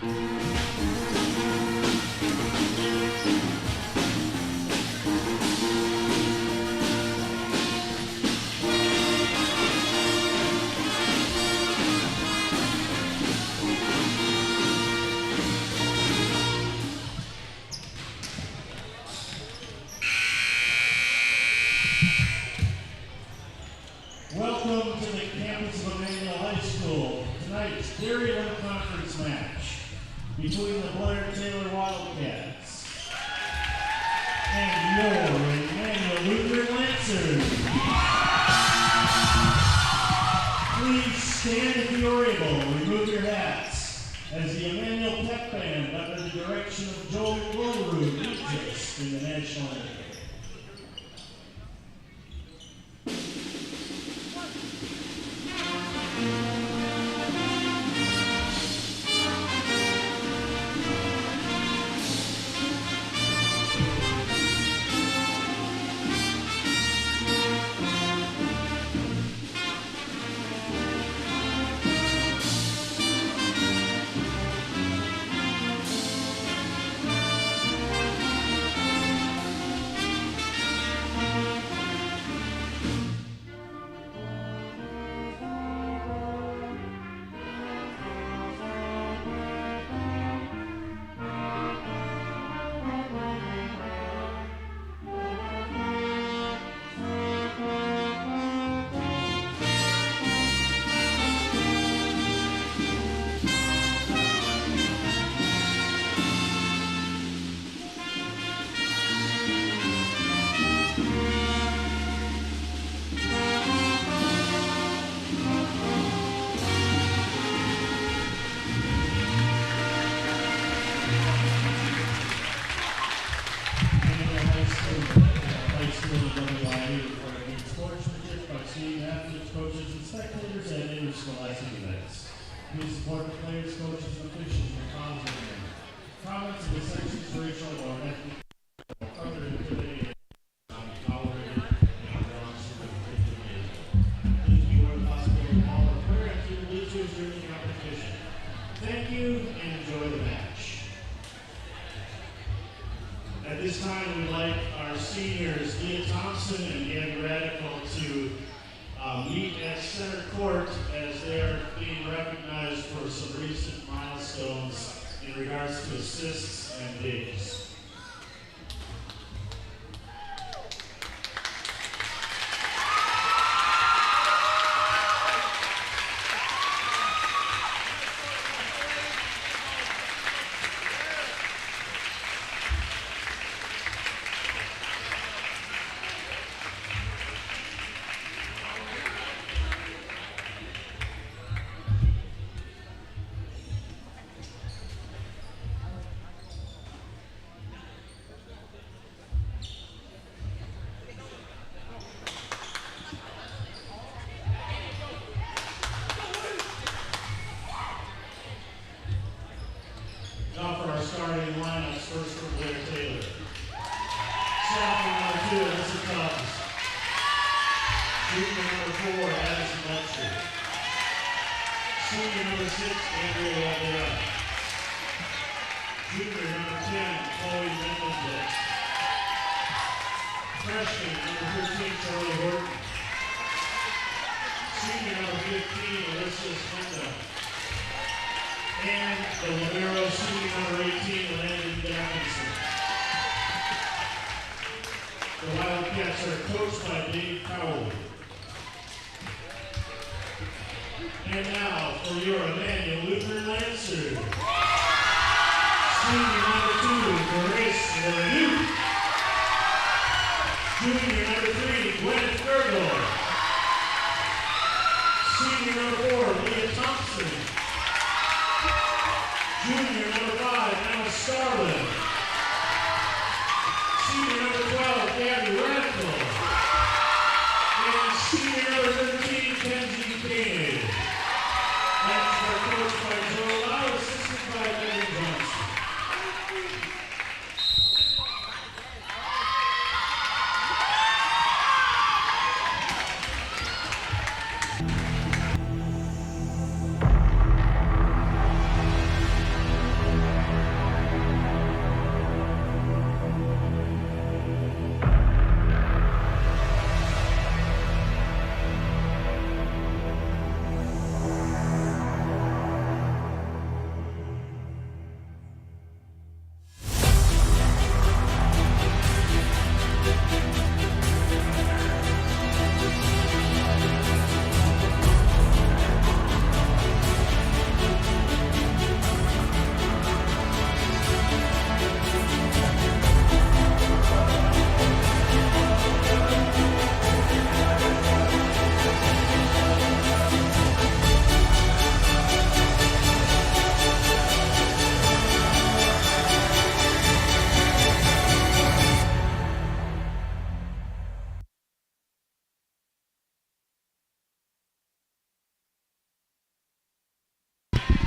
Welcome to the campus of Immanuel High School. Tonight's very low conference match between the Blair-Taylor Wildcats and your Immanuel Lutheran Lancers. Please stand if you are able. Remove your hats as the Immanuel Pep Band, under the direction of Joel Wilrud, leads us in the national anthem. Coaches and spectators at interscholastic events. Please support the players, coaches, and officials for cause of the comments in the sections racial or ethnic further intimidating tolerated and wrong please be aware of the possibility of all or prayer and to the losers during the competition. Thank you and enjoy the match. At this time, we'd like our seniors, Leah Thompson and Ann Radical, to meet at center court as they are being recognized for some recent milestones in regards to assists and digs. Now for our starting lineups, first for Blair-Taylor. Sophomore number 2, Alyssa Tubbs. Junior number 4, Addison Letcher. Senior number 6, Andrea Lavera. Junior number 10, Chloe Mendelblit. Freshman number 13, Charlie Horton. Senior number 15, Alyssa Spinda. And the libero, senior number 18, Landon Dickinson. The Wildcats are coached by Dave Cowley. And now for your Immanuel Lutheran Lancers. Senior number 2, Grace Lanoux. Junior number 3, Gwyneth Gergel. Senior number 4, Leah Thompson. Junior number 5, Emma Starlin. Senior number 12, Gabby Radical. And senior number 13, Kenzie King. That's our coach by Joe Lau, assisted by Megan Johnson.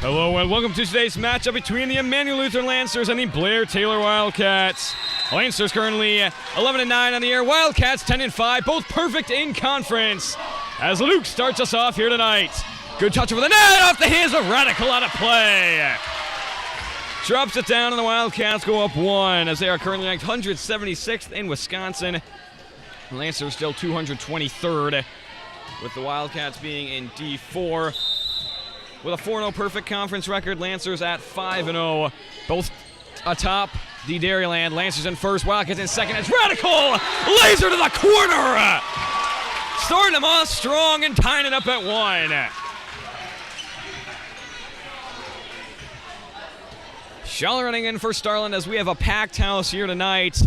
Hello and welcome to today's matchup between the Immanuel Lutheran Lancers and the Blair-Taylor Wildcats. Lancers currently 11-9 on the year. Wildcats 10-5, both perfect in conference. As Luke starts us off here tonight. Good touch over the net, off the hands of Radical, out of play. Drops it down and the Wildcats go up 1 as they are currently ranked 176th in Wisconsin. The Lancers still 223rd, with the Wildcats being in D4. With a 4-0 perfect conference record, Lancers at 5-0. Both atop the Dairyland. Lancers in first, Wildcats in second. It's Radical! Laser to the corner! Starting them off strong and tying it up at 1. Schaller running in for Starland as we have a packed house here tonight.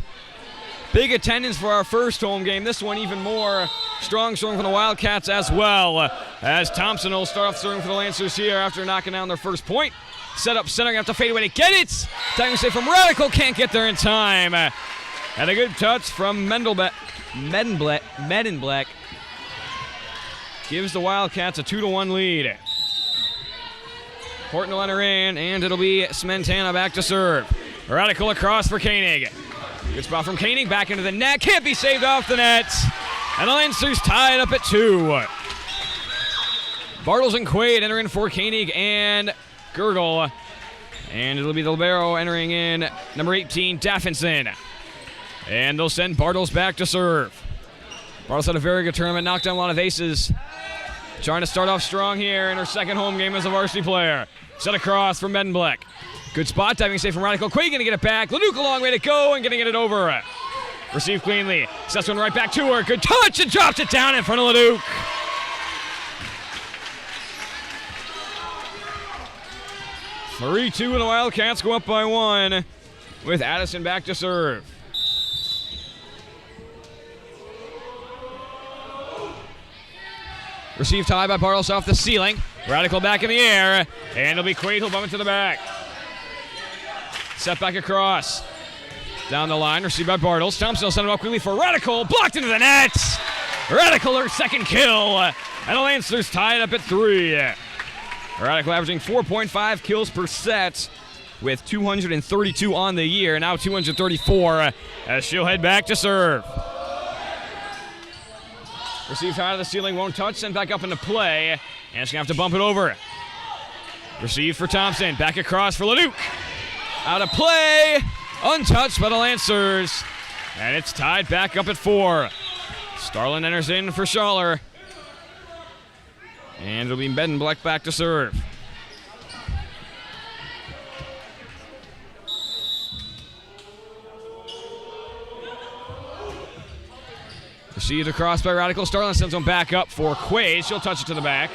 Big attendance for our first home game. This one even more. Strong from the Wildcats as well. As Thompson will start off throwing for the Lancers here after knocking down their first point. Set up center, have to fade away to get it. Time save from Radical, can't get there in time. And a good touch from Medenbleck. Gives the Wildcats a 2-1 lead. Horton will enter in, and it'll be Smentana back to serve. Radical across for Koenig. Good spot from Koenig, back into the net. Can't be saved off the net. And the Lancers tied up at 2. Bartles and Quaid enter in for Koenig and Gurgle. And it'll be the libero entering in, number 18, Daffinson. And they'll send Bartles back to serve. Bartles had a very good tournament, knocked down a lot of aces. Trying to start off strong here in her second home game as a varsity player. Set across from Medenbleck. Good spot, diving safe from Radical. Quaid gonna get it back. Leduc a long way to go and gonna get it over. Received cleanly. Sets one right back to her. Good touch and drops it down in front of Leduc. (3-2) and the Wildcats go up by 1 with Addison back to serve. Received high by Bartles off the ceiling. Radical back in the air. And it'll be Quaid who'll bump it to the back. Set back across. Down the line, received by Bartles. Thompson will send it up quickly for Radical. Blocked into the net. Radical her second kill. And the Lancers tied up at 3. Radical averaging 4.5 kills per set with 232 on the year. Now 234 as she'll head back to serve. Received high to the ceiling, won't touch, sent back up into play. And she's going to have to bump it over. Received for Thompson, back across for Leduc. Out of play, untouched by the Lancers. And it's tied back up at 4. Starland enters in for Schaller. And it'll be Medenbleck back to serve. Received across by Radical. Starland sends one back up for Quaid. She'll touch it to the back.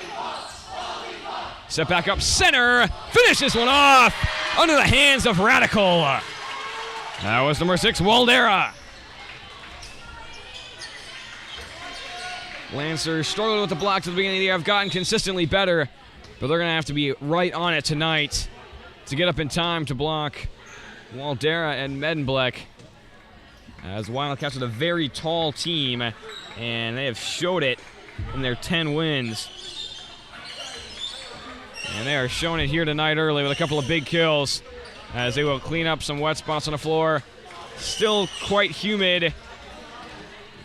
Set back up center. Finishes one off under the hands of Radical. That was number 6, Waldera. Lancers struggled with the blocks at the beginning of the year. Have gotten consistently better, but they're going to have to be right on it tonight to get up in time to block Waldera and Medenbleck. As Wildcats are a very tall team, and they have showed it in their 10 wins. And they are showing it here tonight early with a couple of big kills as they will clean up some wet spots on the floor. Still quite humid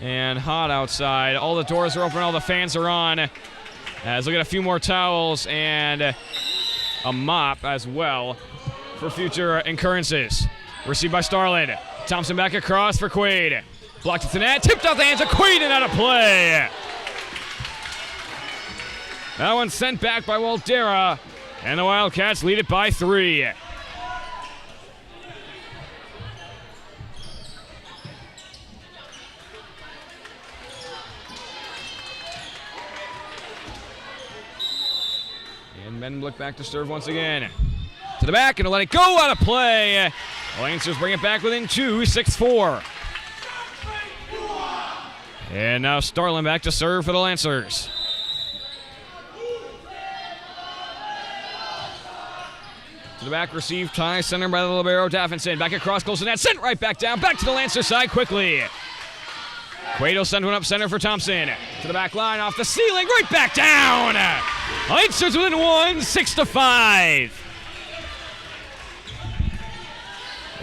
and hot outside. All the doors are open, all the fans are on. As we'll get a few more towels and a mop as well for future occurrences. Received by Starland. Thompson back across for Quaid. Blocked at the net, tipped off the hands of Quaid and out of play. That one sent back by Waldera, and the Wildcats lead it by 3. And Medenbleck back to serve once again. To the back, and to let it go out of play. Lancers bring it back within 2, 6-4. And now Starland back to serve for the Lancers. To the back, received high center by the libero Daffinson. Back across, goes to net, sent right back down. Back to the Lancer side quickly. Quaid will send one up center for Thompson. To the back line, off the ceiling, right back down. Lancers within one, 6-5.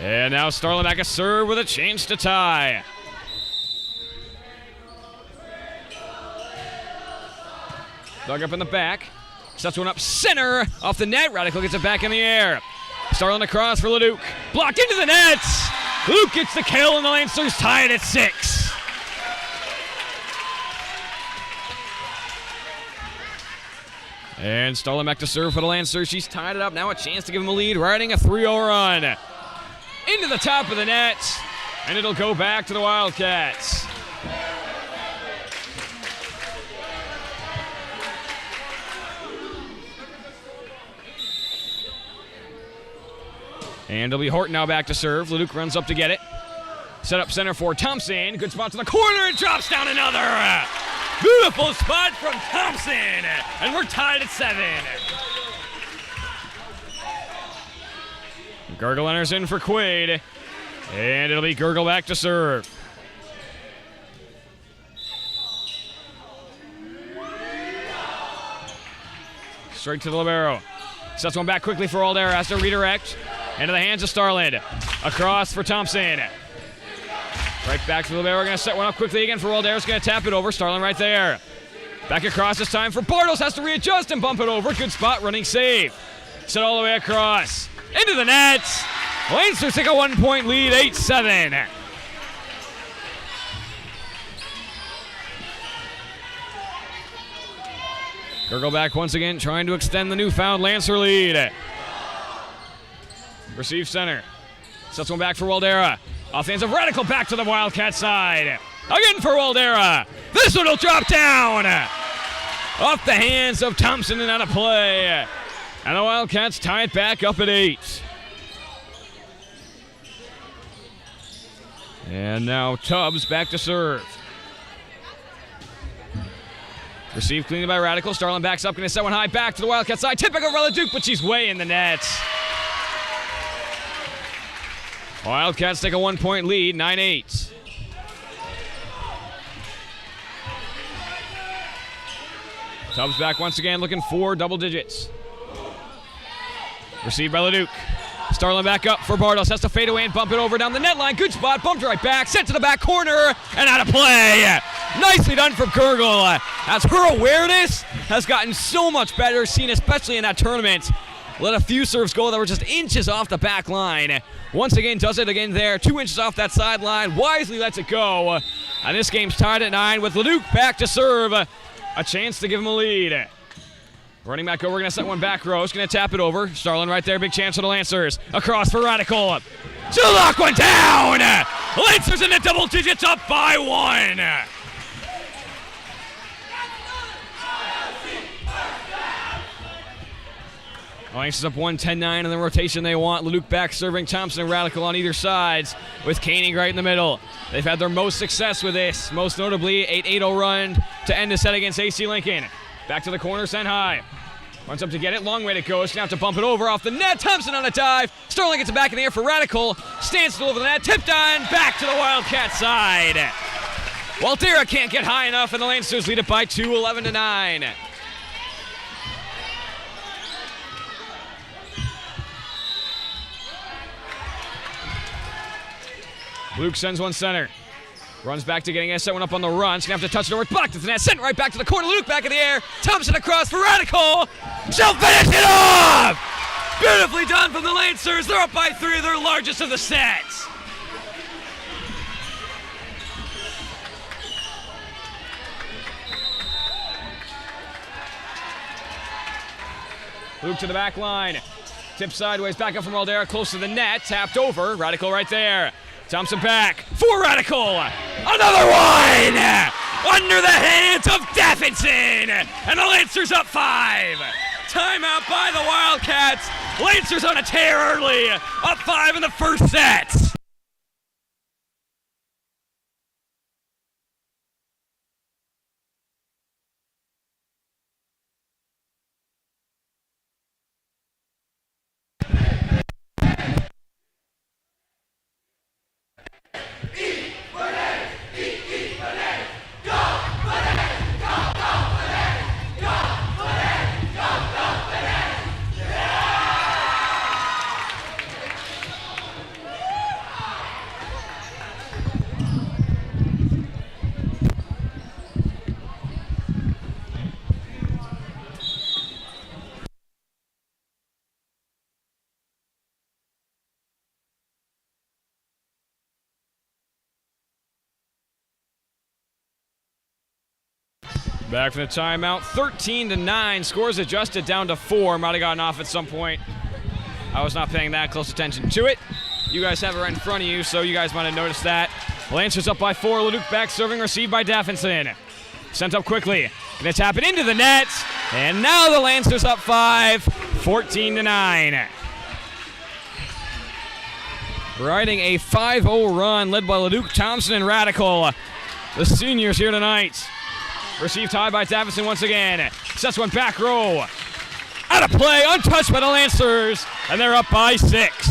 And now Starlin back a serve with a chance to tie. Dug up in the back. Sets one up center off the net. Radical gets it back in the air. Starlin across for Leduc. Blocked into the nets. Luke gets the kill and the Lancers tie it at 6. And Starlin back to serve for the Lancers. She's tied it up. Now a chance to give them a lead. Riding a 3-0 run. Into the top of the net. And it'll go back to the Wildcats. And it'll be Horton now back to serve. Leduc runs up to get it. Set up center for Thompson. Good spot to the corner and drops down another. Beautiful spot from Thompson. And we're tied at 7. Gurgle enters in for Quaid. And it'll be Gurgle back to serve. Straight to the libero. Sets one back quickly for Aldera. Has to redirect. Into the hands of Starlin. Across for Thompson. Right back to the libero. We're going to set one up quickly again for Aldera's going to tap it over. Starlin right there. Back across this time for Bartles. Has to readjust and bump it over. Good spot. Running save. Set all the way across. Into the net. Lancers take a 1-point lead. 8-7. Gurgle back once again, trying to extend the newfound Lancer lead. Receive center. Sets one back for Waldera. Offensive Radical back to the Wildcat side. Again for Waldera. This one will drop down. Off the hands of Thompson and out of play. And the Wildcats tie it back up at 8. And now Tubbs back to serve. Received cleanly by Radical. Starlin backs up, going to set one high back to the Wildcat side. Tipping over Leduc, but she's way in the net. Wildcats take a 1-point lead, 9-8. Tubbs back once again, looking for double digits. Received by Leduc. Starlin back up for Bartles. Has to fade away and bump it over down the net line. Good spot. Bumped right back. Sent to the back corner and out of play. Nicely done from Gurgle. As her awareness has gotten so much better, seen especially in that tournament. Let a few serves go that were just inches off the back line. Once again, does it again there. 2 inches off that sideline. Wisely lets it go. And this game's tied at 9 with Leduc back to serve. A chance to give him a lead. Running back over, going to set one back row. He's going to tap it over. Starlin right there, big chance for the Lancers. Across for Radical. She'll lock one down! Lancers in the double digits, up by 1. Lancers up 1-10-9 in the rotation they want. Leduc back serving Thompson and Radical on either sides with Koenig right in the middle. They've had their most success with this, most notably 8-8-0 run to end the set against AC Lincoln. Back to the corner, sent high. Runs up to get it, long way to go. He's going to have to bump it over off the net. Thompson on a dive. Starlin gets it back in the air for Radical. Stands still over the net, tipped on, back to the Wildcat side. Waldera can't get high enough, and the Lancers lead it by 2, 11-9. Luke sends one center. Runs back to getting it, set one up on the run. She's going to have to touch it over. Blocked at the net. Sent right back to the corner. Luke back in the air. Thompson across for Radical. She'll finish it off! Beautifully done from the Lancers. They're up by 3, their largest of the sets. Luke to the back line. Tip sideways, back up from Waldera, close to the net. Tapped over. Radical right there. Thompson back for Radical. Another one! Under the hands of Davidson. And the Lancers up 5. Timeout by the Wildcats. Lancers on a tear early. Up 5 in the first set. Back from the timeout, 13-9. Scores adjusted down to 4. Might have gotten off at some point. I was not paying that close attention to it. You guys have it right in front of you, so you guys might have noticed that. Lancers up by 4. Leduc back serving, received by Daffinson. Sent up quickly. Gonna tap it into the net. And now the Lancers up 5, 14-9. Riding a 5-0 run led by Leduc, Thompson, and Radical. The seniors here tonight. Received high by Daffinson once again. Sets one back row. Out of play, untouched by the Lancers. And they're up by 6.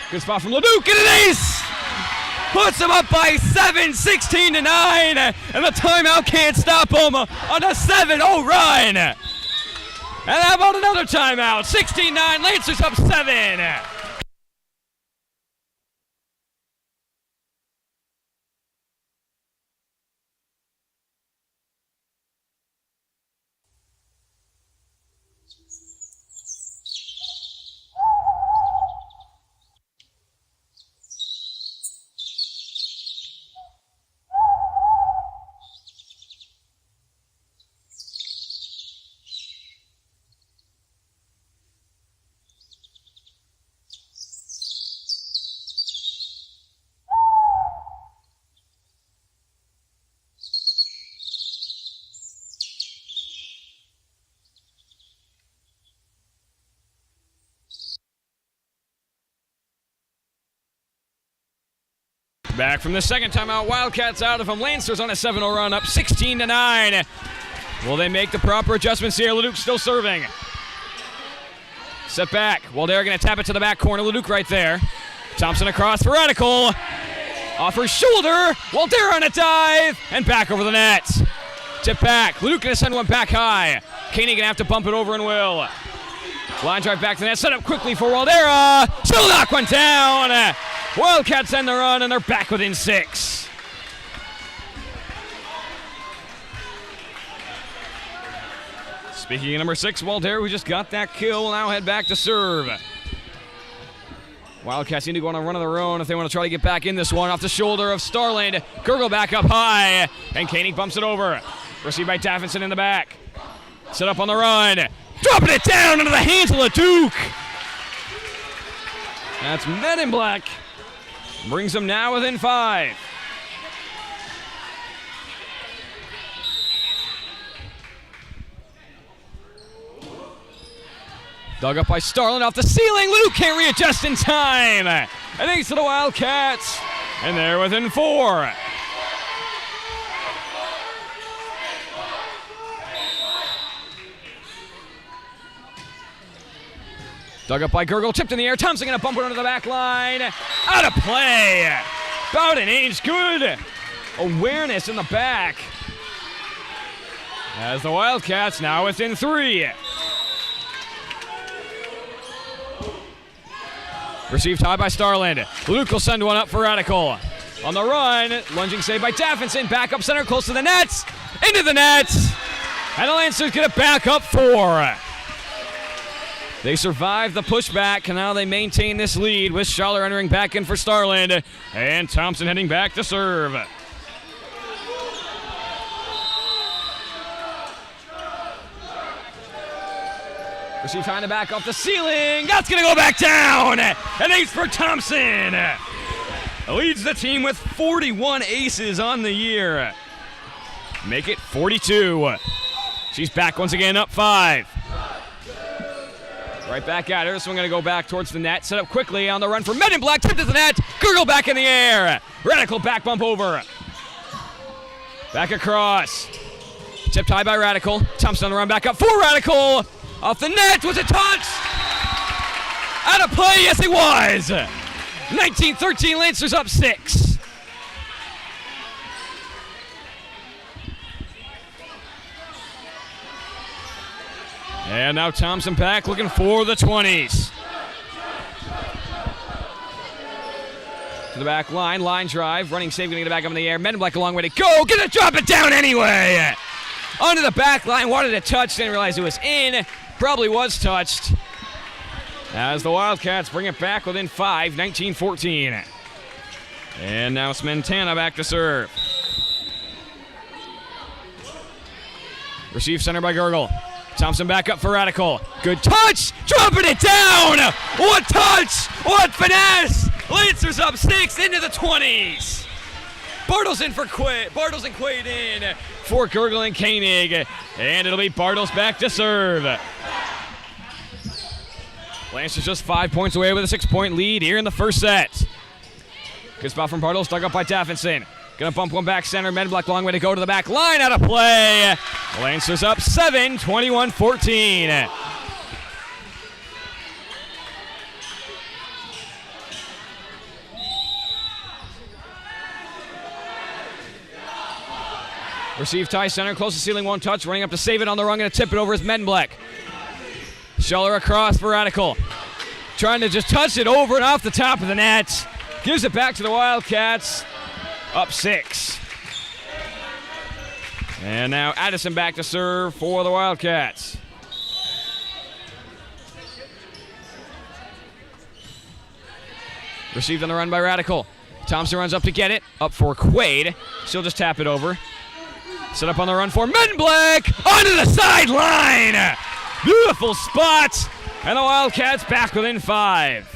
Good spot from Leduc, and an ace! Puts him up by 7, 16-9, and the timeout can't stop him on a 7-0 run. And how about another timeout? 16-9, Lancers up 7. Back from the second timeout, Wildcats out of them. Lancers on a 7-0 run, up 16-9. Will they make the proper adjustments here? Leduc still serving. Set back. Walder going to tap it to the back corner. Leduc right there. Thompson across for Radical. Off her shoulder. Walder on a dive. And back over the net. Tip back. Leduc going to send one back high. Caney going to have to bump it over and will. Line drive back to the net. Set up quickly for Waldera. She'll knock one down. Wildcats end the run, and they're back within 6. Speaking of number 6, Waldera, who just got that kill, will now head back to serve. Wildcats need to go on a run of their own if they want to try to get back in this one. Off the shoulder of Starland. Gurgle back up high, and Koenig bumps it over. Received by Daffinson in the back. Set up on the run. Dropping it down into the hands of Leduc. That's Men in Black. Brings them now within 5. Dug up by Starland off the ceiling. Leduc can't readjust in time. An ace to the Wildcats. And they're within 4. Dug up by Gurgle, tipped in the air. Thompson going to bump it under the back line. Out of play. About an inch. Good awareness in the back. As the Wildcats now within 3. Received high by Starland. Luke will send one up for Radical. On the run, lunging save by Daffinson. Back up center, close to the nets. Into the nets. And the Lancers get it back up 4. They survive the pushback, and now they maintain this lead with Schaller entering back in for Starland, and Thompson heading back to serve. Receive trying to back off the ceiling. That's going to go back down. An ace for Thompson. Leads the team with 41 aces on the year. Make it 42. She's back once again, up 5. Right back at her. This one going to go back towards the net. Set up quickly on the run for Men in Black. Tipped to the net. Gurgle back in the air. Radical back bump over. Back across. Tipped high by Radical. Thompson on the run back up for Radical. Off the net. Was it touched? Out of play. Yes, it was. 19-13. Lancers up 6. And now Thompson back looking for the 20s. To the back line drive, running save, getting it back up in the air. Men in Black a long way to go, gonna drop it down anyway! Onto the back line, wanted a touch, didn't realize it was in. Probably was touched. as the Wildcats bring it back within 5, 19-14. And now Smentana back to serve. Receive center by Gurgle. Thompson back up for Radical. Good touch! Dropping it down! What touch! What finesse! Lancers up 6 into the 20s. Bartles in for Quaid. Bartles and Quaid in for Gurgle and Koenig. And it'll be Bartles back to serve. Lancers just 5 points away with a 6-point lead here in the first set. Good spot from Bartles, dug up by Daffinson. Gonna bump one back center. Medblack long way to go to the back line. Out of play. Lancers up 7, 21-14. Receive tie center, close to ceiling, one touch, running up to save it on the run, gonna tip it over is Medblack. Schuller across for Radical. Trying to just touch it over and off the top of the net. Gives it back to the Wildcats. Up 6. And now Addison back to serve for the Wildcats. Received on the run by Radical. Thompson runs up to get it. Up for Quaid. She'll just tap it over. Set up on the run for Medblack. Onto the sideline. Beautiful spot. And the Wildcats back within 5.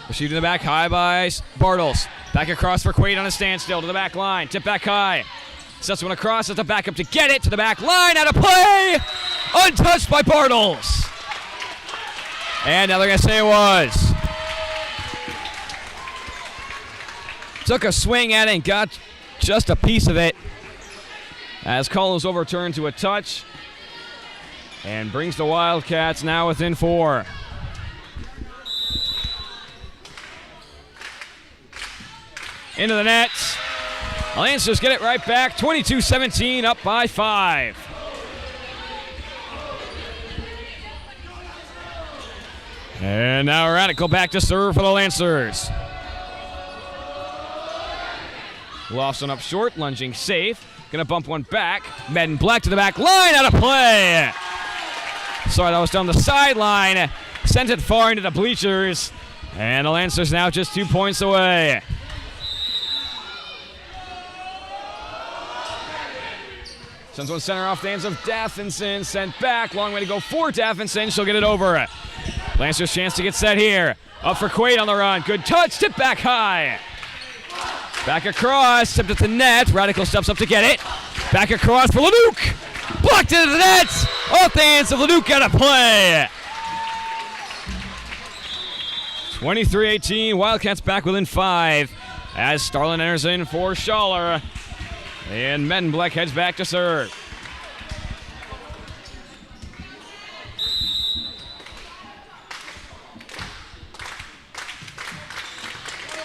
Received in the back high by Bartles. Back across for Quaid on a standstill to the back line. Tip back high. Sets one across at the back up to get it to the back line. Out of play. Untouched by Bartles. And now they're going to say it was. Took a swing at it and got just a piece of it. As call is overturned to a touch. And brings the Wildcats now within 4. Into the net. Lancers get it right back. 22-17, up by 5. And now Radical back to serve for the Lancers. Lofson up short, lunging safe. Gonna bump one back. Medblack to the back line, out of play. Sorry, that was down the sideline. Sent it far into the bleachers. And the Lancers now just 2 points away. Sends one center off the hands of Daffinson. Sent back. Long way to go for Daffinson. She'll get it over. Lancers chance to get set here. Up for Quaid on the run. Good touch. Tip back high. Back across. Tipped at the net. Radical steps up to get it. Back across for Leduc. Blocked into the net. Off the hands of Leduc, out of play. 23-18. Wildcats back within 5. As Starlin enters in for Schaller. And Medblack heads back to serve.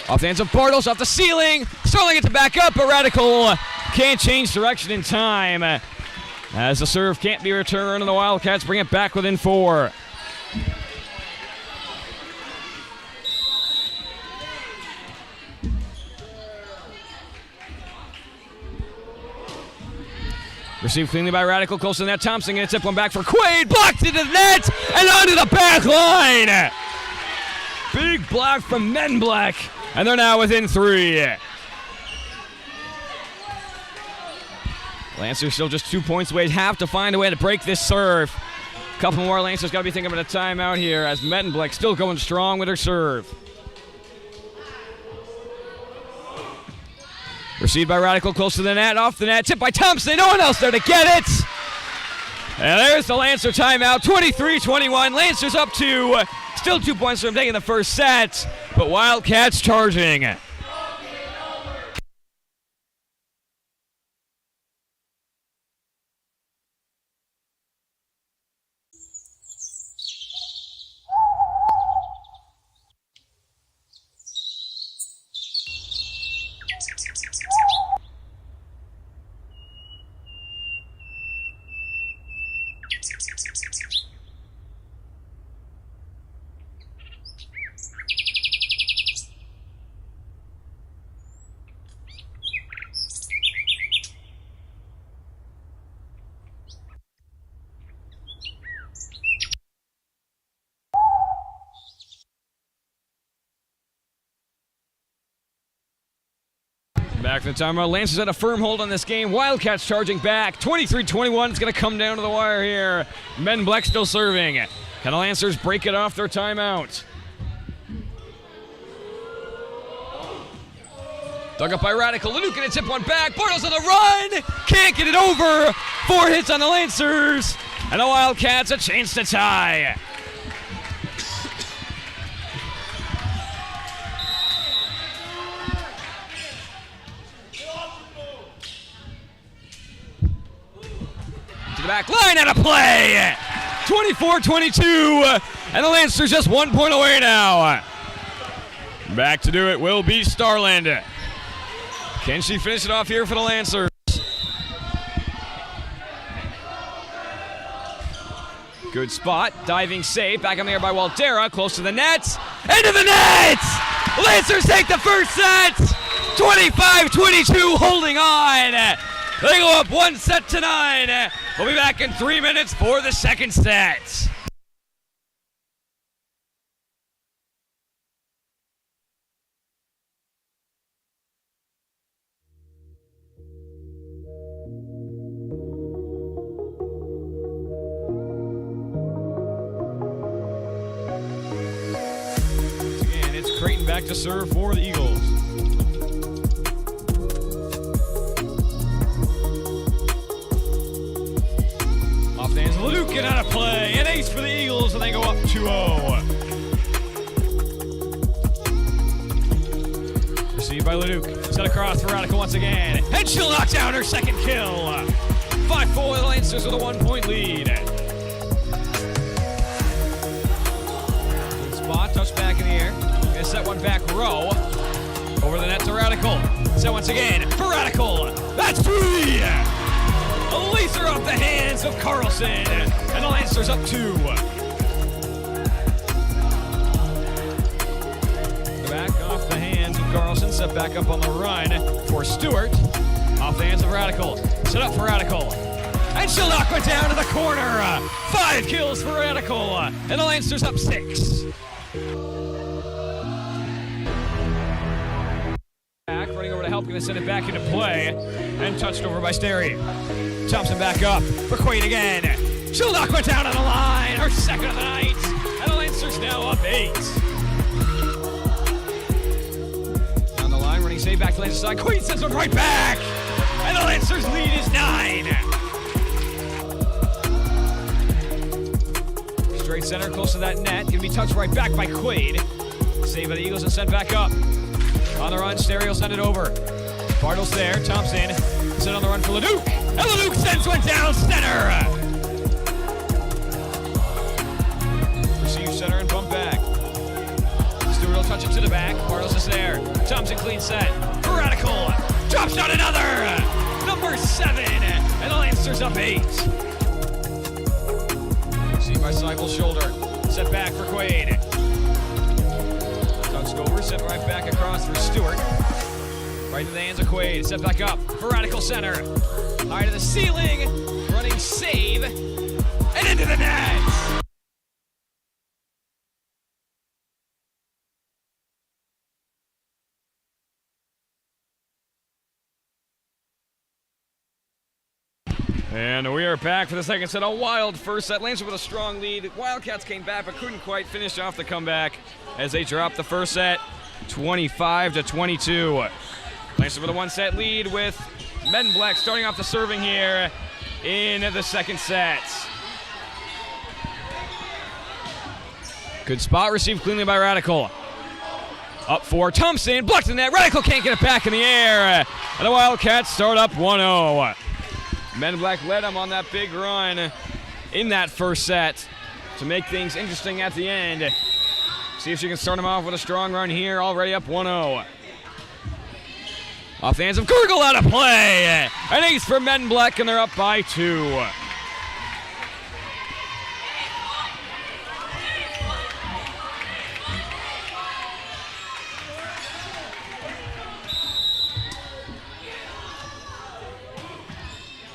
Off the hands of Bartles, off the ceiling. Starling gets it back up, but Radical can't change direction in time. As the serve can't be returned, and the Wildcats bring it back within 4. Received cleanly by Radical, close to the net. Thompson gonna tip one back for Quaid. Blocked into the net and onto the back line. Big block from Medblack, and they're now within 3. Lancers still just 2 points away. Have to find a way to break this serve. A couple more. Lancers got to be thinking about a timeout here as Medblack still going strong with her serve. Received by Radical, close to the net, off the net, tipped by Thompson, no one else there to get it! And there's the Lancer timeout, 23-21, Lancers up 2, still 2 points from taking the first set, but Wildcats charging. Back from the timeout. Lancers had a firm hold on this game. Wildcats charging back. 23-21. It's going to come down to the wire here. Men Black still serving. Can the Lancers break it off their timeout? Dug up by Radical. Leduc gonna tip one back. Bortles on the run. Can't get it over. 4 hits on the Lancers. And the Wildcats a chance to tie. To the back line, out of play. 24-22. And the Lancers just 1 point away now. Back to do it will be Starland. Can she finish it off here for the Lancers? Good spot, diving save, back on the air by Waldera, close to the net, into the net! Lancers take the first set, 25-22, holding on. They go up 1-9. We'll be back in 3 minutes for the second set. Creighton back to serve for the Eagles. Off the hands of Leduc, get out of play. An ace for the Eagles, and they go up 2-0. Received by Leduc. Set across for Radical once again. And she'll knock down her second kill. 5-4, the Lancers with a 1 point lead. Good spot, touch back in the air. Set one back row. Over the net to Radical. Set once again for Radical. That's 3! A laser off the hands of Carlson. And the Lancers up 2. Back off the hands of Carlson. Set back up on the run for Stewart. Off the hands of Radical. Set up for Radical. And she'll knock one down to the corner. 5 kills for Radical. And the Lancers up 6. Running over to help, gonna send it back into play, and touched over by Sterry. Thompson back up for Quaid again. She'll knock one down on the line, her second of the night, and the Lancers now up 8. Down the line, running save back to Lancers side. Quaid sends one right back, and the Lancers lead is 9. Straight center, close to that net, gonna be touched right back by Quaid. Save by the Eagles and sent back up. On the run, Stereo send it over. Bartles there, Thompson sent on the run for Leduc. And Leduc sends one down center. Receive center and bump back. Stewart will touch it to the back. Bartles is there. Thompson clean set. For Radical. Drops down another. Number 7. And the Lancers up 8. Receive by Seibel's shoulder. Set back for Quaid. Over, sent right back across for Stewart. Right into the hands of Quaid. Set back up for Radical center. High to the ceiling. Running save. And into the net. And we are back for the second set. A wild first set. Lancers with a strong lead. Wildcats came back but couldn't quite finish off the comeback as they dropped the first set 25-22. Lancers with a 1 set lead with Men Black starting off the serving here in the second set. Good spot, received cleanly by Radical. Up for Thompson, blocked the net. Radical can't get it back in the air. And the Wildcats start up 1-0. Men Black led them on that big run in that first set to make things interesting at the end. See if she can start them off with a strong run here, already up 1-0. Off the hands of Gurgle, out of play. An ace for Men Black, and they're up by 2.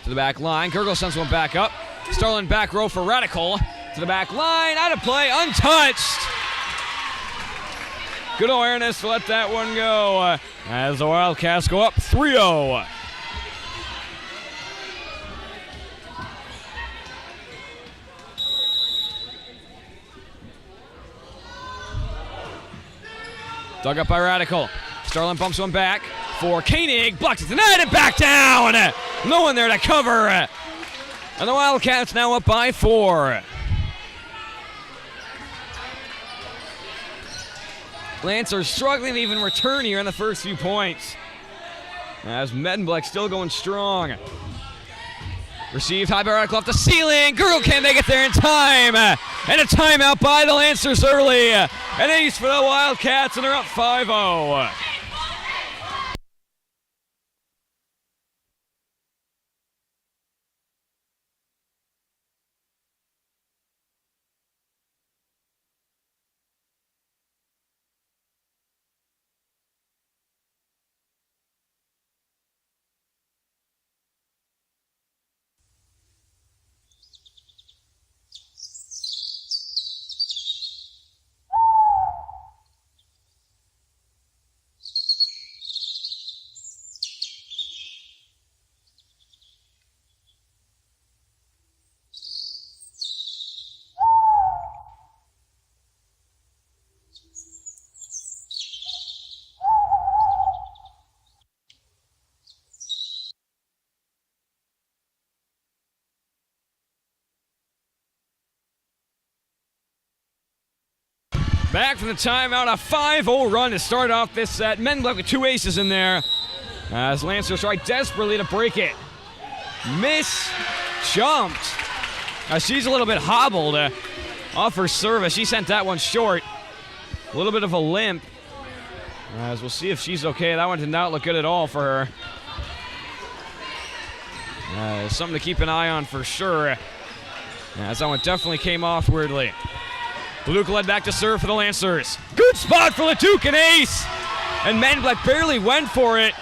To the back line, Gurgle sends one back up. Starlin back row for Radical. To the back line, out of play, untouched. Good awareness to let that one go. as the Wildcats go up 3-0. Dug up by Radical. Starlin bumps one back for Koenig. Blocks it tonight and back down. No one there to cover. And the Wildcats now up by 4. Lancers struggling to even return here in the first few points. As Meddenbleck still going strong. Received high by Radical off the ceiling. Girl can't make it there in time. And a timeout by the Lancers early. An ace for the Wildcats, and they're up 5-0. Back from the timeout, a 5-0 run to start off this set. Meddenbleck with 2 aces in there as Lancers try desperately to break it. Miss jumped. She's a little bit hobbled off her service. She sent that one short. A little bit of a limp. As we'll see if she's okay. That one did not look good at all for her. Something to keep an eye on for sure. As that one definitely came off weirdly. Luke led back to serve for the Lancers. Good spot for Leduc, an ace. And Meddenbleck barely went for it.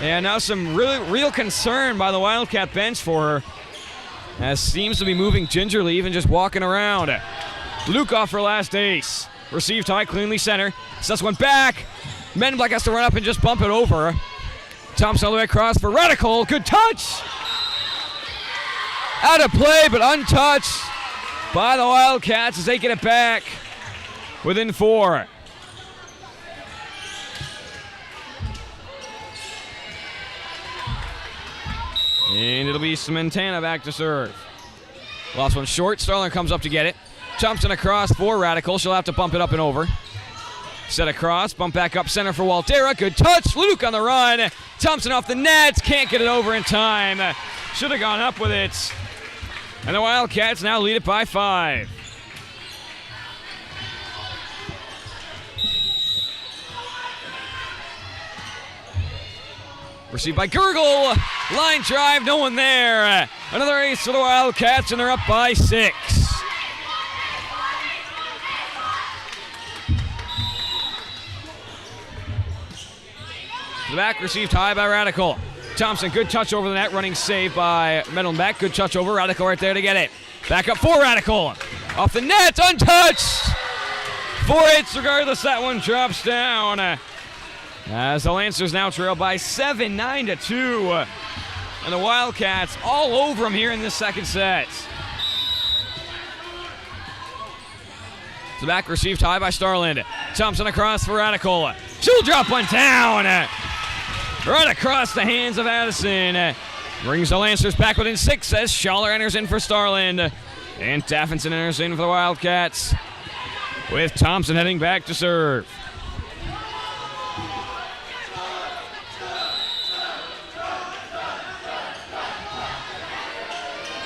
And now some real concern by the Wildcat bench for her. As seems to be moving gingerly, even just walking around. Luke off her last ace. Received high, cleanly center. Sets one back. Meddenbleck has to run up and just bump it over. Thompson all the way across for Radical. Good touch. Out of play, but untouched by the Wildcats as they get it back within 4. And it'll be Montana back to serve. Lost one short. Starlin comes up to get it. Thompson across for Radical. She'll have to bump it up and over. Set across. Bump back up center for Waldera. Good touch. Luke on the run. Thompson off the nets. Can't get it over in time. Should have gone up with it. And the Wildcats now lead it by 5. Received by Gurgle. Line drive, no one there. Another ace for the Wildcats, and they're up by 6. The back received high by Radical. Thompson, good touch over the net, running save by Meddenbleck. Good touch over, Radical right there to get it. Back up for Radical. Off the net, untouched. 4 hits regardless, that one drops down. As the Lancers now trail by 7, 9-2. And the Wildcats all over them here in this second set. The back received high by Starland. Thompson across for Radical. She'll drop one down. Right across the hands of Addison. Brings the Lancers back within 6 as Schaller enters in for Starland. And Daffinson enters in for the Wildcats, with Thompson heading back to serve.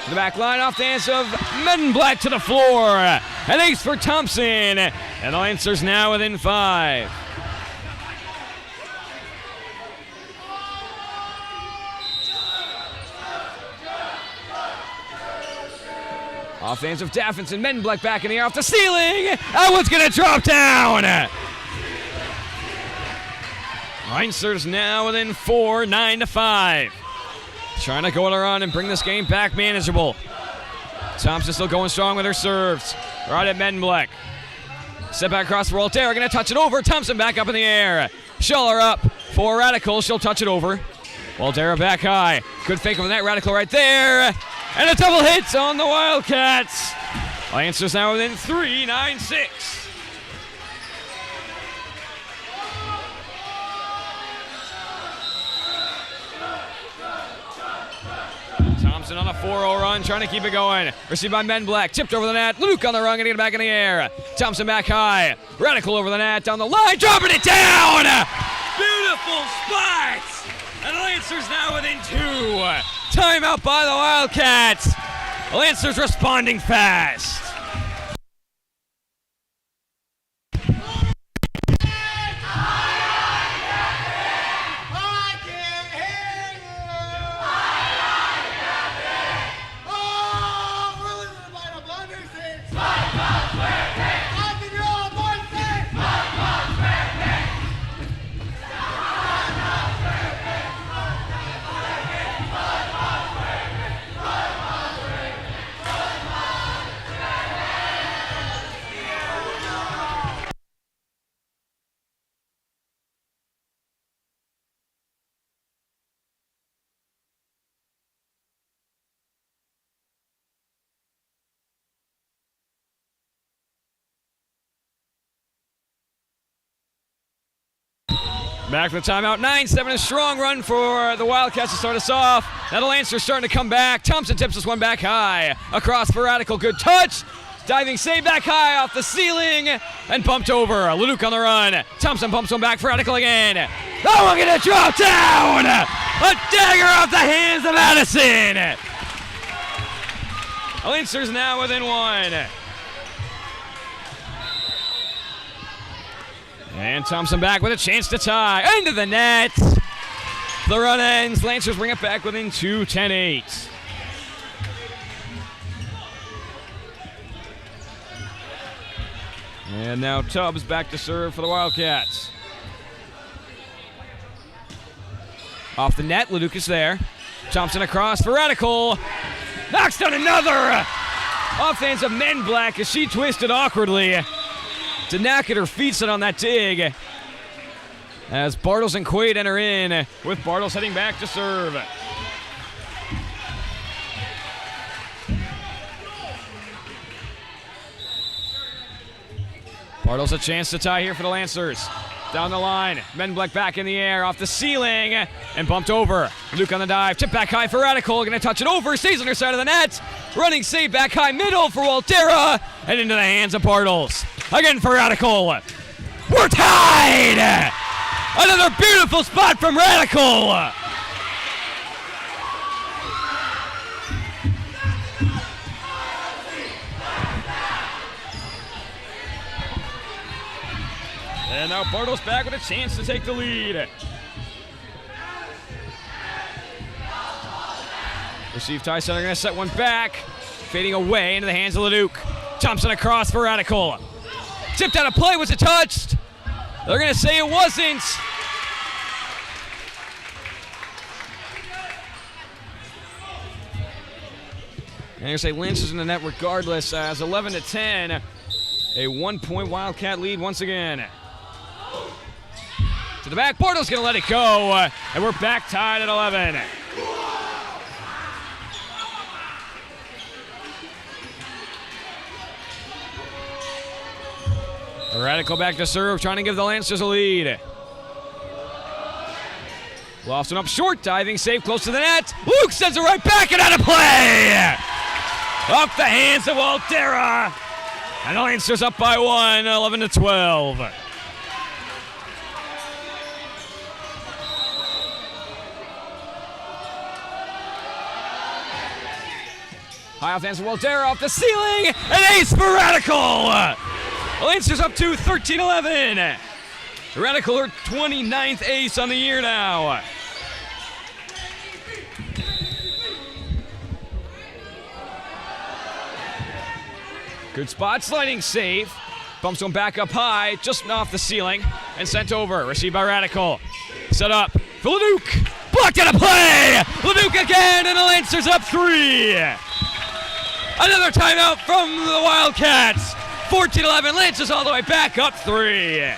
The back line off the hands of Meddenbleck to the floor. An ace for Thompson. And the Lancers now within 5. Offensive Daffinson, Meddenbleck back in the air off the ceiling. That one's going to drop down. Lancers now within 4, 9-5. Trying to go on a run and bring this game back manageable. Thompson still going strong with her serves. Right at Meddenbleck. Step back across the roll. They're going to touch it over. Thompson back up in the air. Schuller up for Radical. She'll touch it over. Waldera back high. Good fake from that Radical right there. And a double hit on the Wildcats. Lancers now within 3, 9-6. Thompson on a 4-0 run, trying to keep it going. Received by Menblack, tipped over the net. Luke on the run, getting it back in the air. Thompson back high. Radical over the net, down the line, dropping it down! Beautiful spots! And the Lancers now within 2. Timeout by the Wildcats. The Lancers responding fast. Back from the timeout, 9-7, a strong run for the Wildcats to start us off. Now the Lancers starting to come back. Thompson tips this one back high. Across for Radical, good touch. Diving save back high off the ceiling and bumped over. Luke on the run. Thompson bumps one back for Radical again. That one gonna drop down! A dagger off the hands of Addison! The Lancers now within 1. And Thompson back with a chance to tie. Into the net. The run ends. Lancers bring it back within 2, 10-8. And now Tubbs back to serve for the Wildcats. Off the net, Leduc there. Thompson across for Radical. Knocks down another. Offensive men black as she twisted awkwardly to knock at her feet set on that dig. As Bartles and Quaid enter in, with Bartles heading back to serve. Bartles a chance to tie here for the Lancers. Down the line, Menblack back in the air, off the ceiling, and bumped over. Luke on the dive, tip back high for Radical, gonna touch it over, stays on her side of the net. Running save back high middle for Waldera, and into the hands of Bartles. Again for Radical. We're tied! Another beautiful spot from Radical. And now Bartles back with a chance to take the lead. Receive tie center, gonna set one back. Fading away into the hands of Leduc. Thompson across for Radical. Tipped out of play, was it touched? They're gonna say it wasn't. And they're gonna say Lynch is in the net regardless as 11-10. A 1-point Wildcat lead once again. To the back, Bartles gonna let it go, and we're back tied at 11. Radical back to serve, trying to give the Lancers a lead. Lofton up short, diving save close to the net. Luke sends it right back and out of play! Off the hands of Waldera. And the Lancers up by 1, 11-12. High off the hands of Waldera, off the ceiling, and ace for Radical! The Lancers up to 13-11. Radical, her 29th ace on the year now. Good spot, sliding save. Bumps one back up high, just off the ceiling, and sent over. Received by Radical. Set up for Leduc. Blocked out of play! Leduc again, and the Lancers up 3. Another timeout from the Wildcats. 14-11, Lancers all the way back up 3.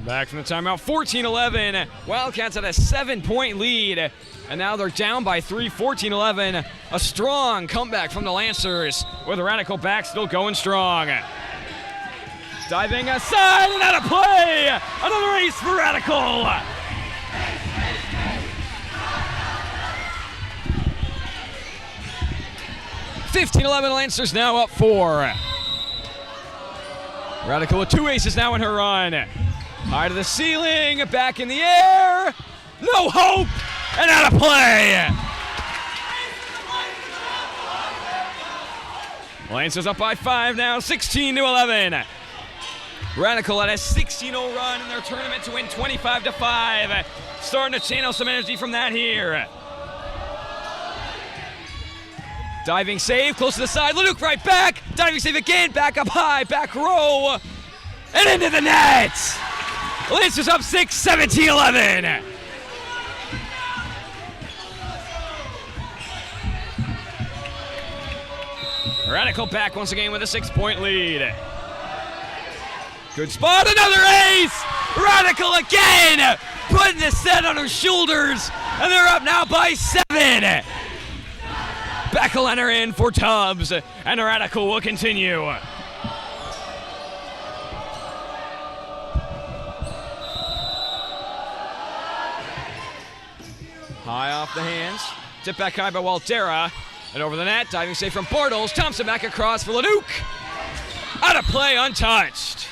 Back from the timeout, 14-11. Wildcats had a 7-point lead, and now they're down by 3, 14-11. A strong comeback from the Lancers, with Radical back still going strong. Diving aside and out of play. Another ace for Radical. (15-11) Lancers now up 4. Radical with 2 aces now in her run. High to the ceiling, back in the air. No hope, and out of play. Lancers up by 5 now, 16-11. Radical had a 16-0 run in their tournament to win 25-5. Starting to channel some energy from that here. Diving save, close to the side. Leduc right back. Diving save again, back up high, back row. And into the net. Lancers up 6, 17-11. Radical back once again with a 6-point lead. Good spot, another ace! Radical again! Putting the set on her shoulders, and they're up now by 7. Back-a-liner in for Tubbs, and Radical will continue. High off the hands, tip back high by Waldera, and over the net, diving save from Bortles. Thompson back across for Leduc. Out of play, untouched.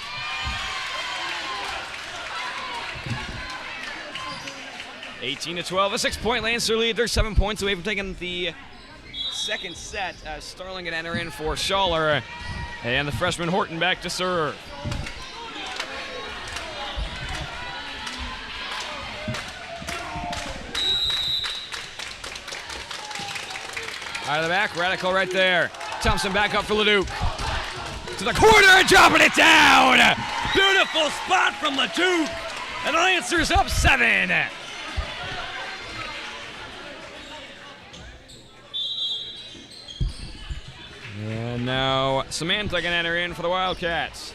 (18-12), a 6-point Lancer lead. They're 7 points away from taking the second set as Starling can enter in for Schaller, and the freshman Horton back to serve. Out of the back, Radical right there. Thompson back up for Leduc. To the corner and dropping it down. Beautiful spot from Leduc, and the Lancers up 7. And now Samantha can enter in for the Wildcats.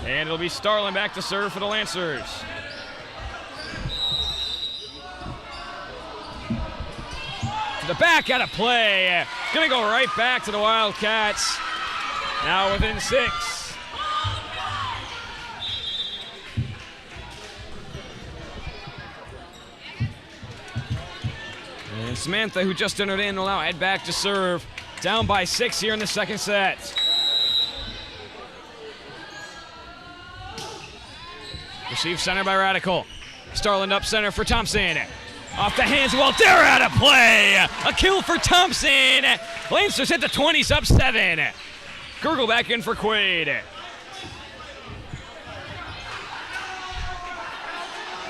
And it'll be Starlin back to serve for the Lancers. To the back, out of play. Gonna go right back to the Wildcats. Now within 6. And Samantha, who just entered in, will now head back to serve. Down by 6 here in the second set. Received center by Radical. Starland up center for Thompson. Off the hands of Waldera, out of play. A kill for Thompson. Lancers hit the 20s, up 7. Gurgle back in for Quaid.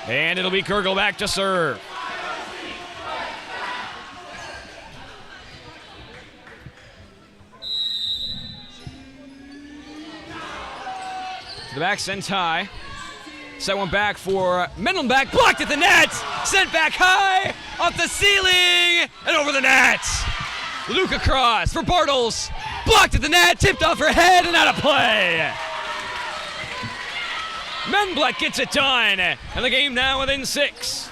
And it'll be Gurgle back to serve. To the back, sends high. Set one back for Mendelback, blocked at the net. Sent back high, off the ceiling, and over the net. Luke across for Bartles. Blocked at the net, tipped off her head, and out of play. Mendelback gets it done, and the game now within 6.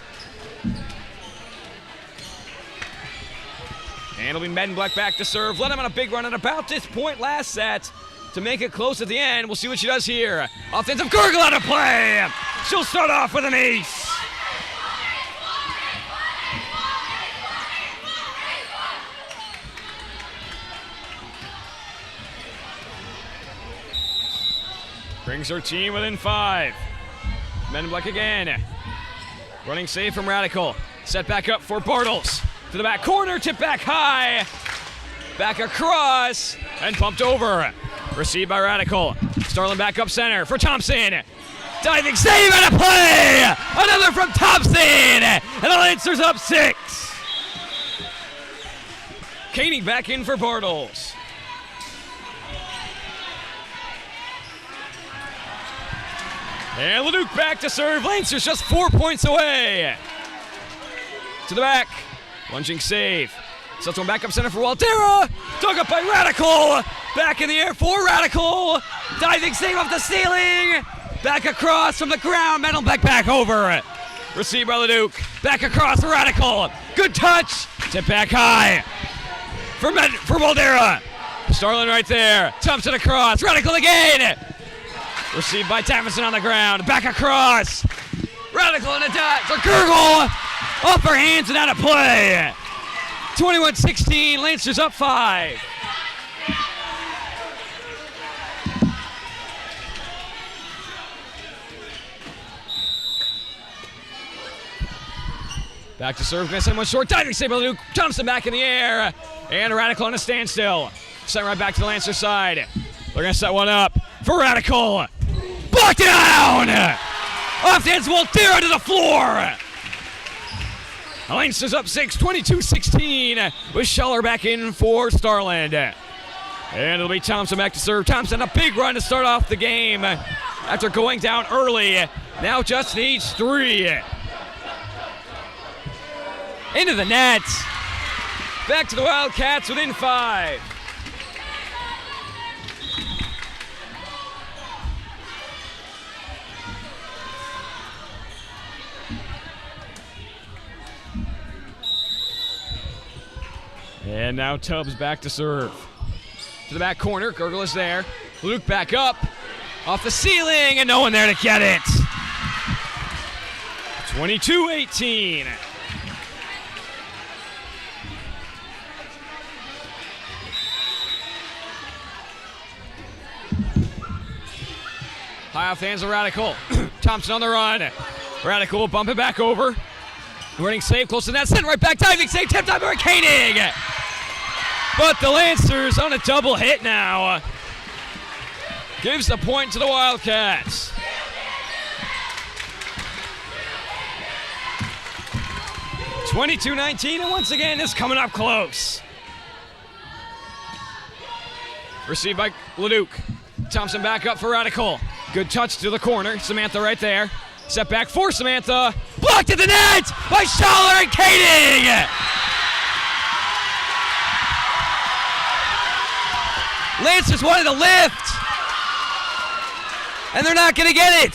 And it'll be Mendenblack back to serve. Let him on a big run at about this point last set to make it close at the end. We'll see what she does here. Offensive Gurgle out of play. She'll start off with an ace. Brings her team within 5. Mendenblack again. Running save from Radical. Set back up for Bartles. To the back corner, tip back high. Back across, and pumped over. Received by Radical. Starling back up center for Thompson. Diving save and a play! Another from Thompson! And the Lancers up 6. Koenig back in for Bartles. And Leduc back to serve. Lancers just 4 points away. To the back. Lunging save. Sets one back up center for Waldera. Dug up by Radical. Back in the air for Radical. Diving save off the ceiling. Back across from the ground. Metal back over. Received by Leduc. Back across for Radical. Good touch. Tip back high for Waldera. Starlin right there. Thompson across. Radical again. Received by Davison on the ground. Back across. Radical in attack. So Gurgle off her hands and out of play. 21-16. Lancers up 5. Back to serve. Gonna send one short. Diving save by Luke. Thompson back in the air. And Radical on a standstill. Sent right back to the Lancer side. They're going to set one up for Radical. Blocked it down! Off the hands of Waldera to the floor. The Lancers up 6, 22-16. With Scheller back in for Starland. And it'll be Thompson back to serve. Thompson, a big run to start off the game after going down early. Now just needs 3. Into the net. Back to the Wildcats within 5. And now Tubbs back to serve. To the back corner, Gurgle is there. Luke back up. Off the ceiling, and no one there to get it. 22-18. High off the hands of Radical. Thompson on the run. Radical will bump it back over. Running save close to that. Sent right back. Diving save. Tipped up by Koenig. But the Lancers on a double hit now. Gives the point to the Wildcats. (22-19), and once again, it's coming up close. Received by Leduc. Thompson back up for Radical. Good touch to the corner. Samantha right there. Set back for Samantha. Blocked at the net by Schaller and Koenig. Lancers wanted to lift, and they're not going to get it.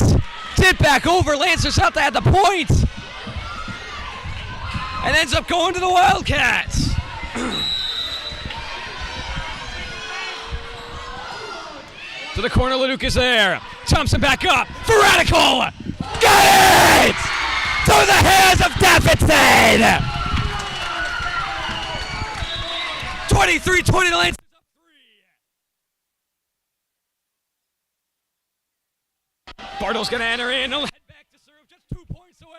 Tip back over. Lancers thought they had the point, and ends up going to the Wildcats. To the corner, Leduc is there. Thompson back up for Radical. Got it! To the hands of Davidson. 23-20, the Lancers up 3. Bartle's gonna enter in. He'll head back to serve, just 2 points away.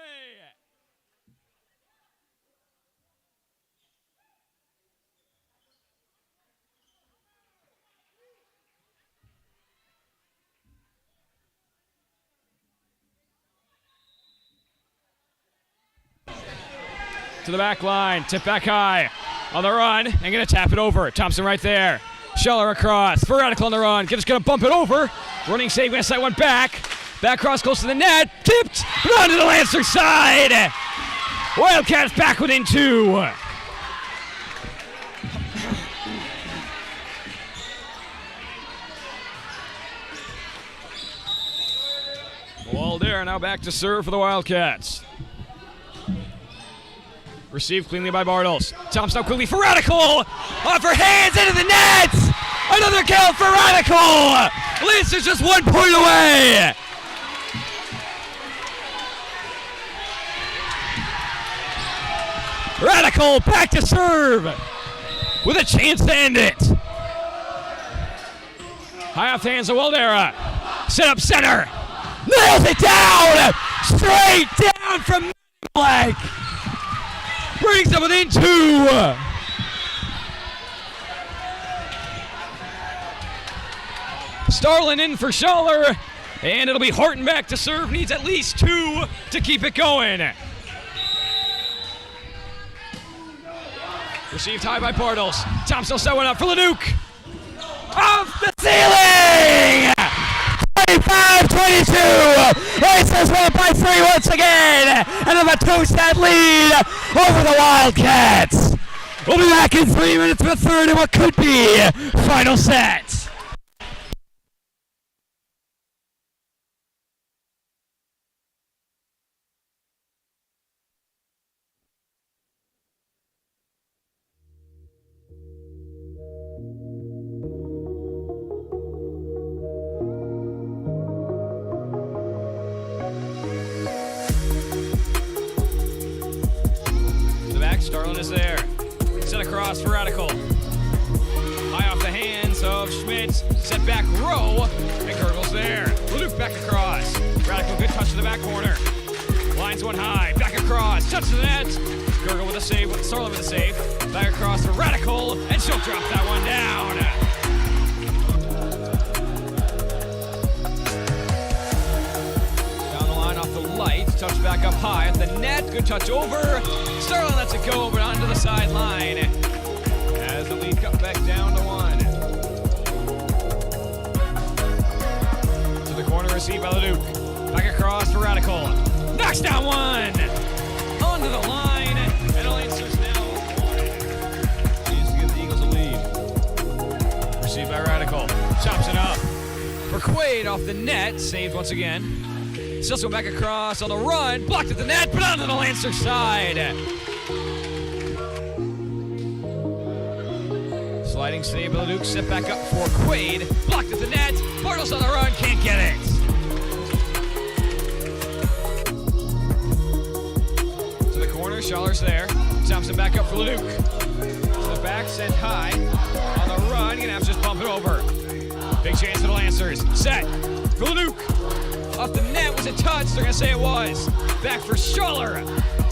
To the back line, tip back high, on the run, and gonna tap it over. Thompson right there, Scheller across, for Radical on the run, just gonna bump it over. Running save, gonna set one back cross close to the net, tipped, but onto the Lancer side. Wildcats back within 2. Waldera now back to serve for the Wildcats. Received cleanly by Bartles. Thompson now quickly for Radical. Off her hands into the net. Another kill for Radical. Lancers just 1 point away. Radical back to serve with a chance to end it. High off the hands of Waldera. Set up center. Nails it down. Straight down from Immanuel. Brings them within 2. Starlin in for Schaller, and it'll be Horton back to serve. Needs at least 2 to keep it going. Received high by Bartles. Thompson will set one up for Leduc. Off the ceiling! 25-22. Lancers win it by 3 once again, and have a 2-set lead over the Wildcats. We'll be back in 3 minutes for the third and what could be final set. Starlin is there. Set across for Radical. High off the hands of Schmidt. Set back row. And Gurgle's there. Luke back across. Radical, good touch to the back corner. Lines one high. Back across. Touch to the net. Gurgle with a save. Starlin with a save. Back across for Radical. And she'll drop that one down. Touch back up high at the net. Good touch over. Starlin lets it go, but onto the sideline. As the lead cut back down to 1. To the corner, received by Leduc. Back across for Radical. Knocks down 1. Onto the line. And Lancers now 1. Needs to give the Eagles a lead. Received by Radical. Chops it up. For Quaid off the net. Saved once again. Still back across on the run, blocked at the net, but onto the Lancer side. Sliding save by Luke, set back up for Quaid, blocked at the net, Bartles on the run, can't get it. To the corner, Schaller's there, Thompson back up for Luke. To the back, sent high, on the run, gonna have to just bump it over. Big chance for the Lancers, set for Luke. Off the net was a touch, they're gonna say it was. Back for Schaller.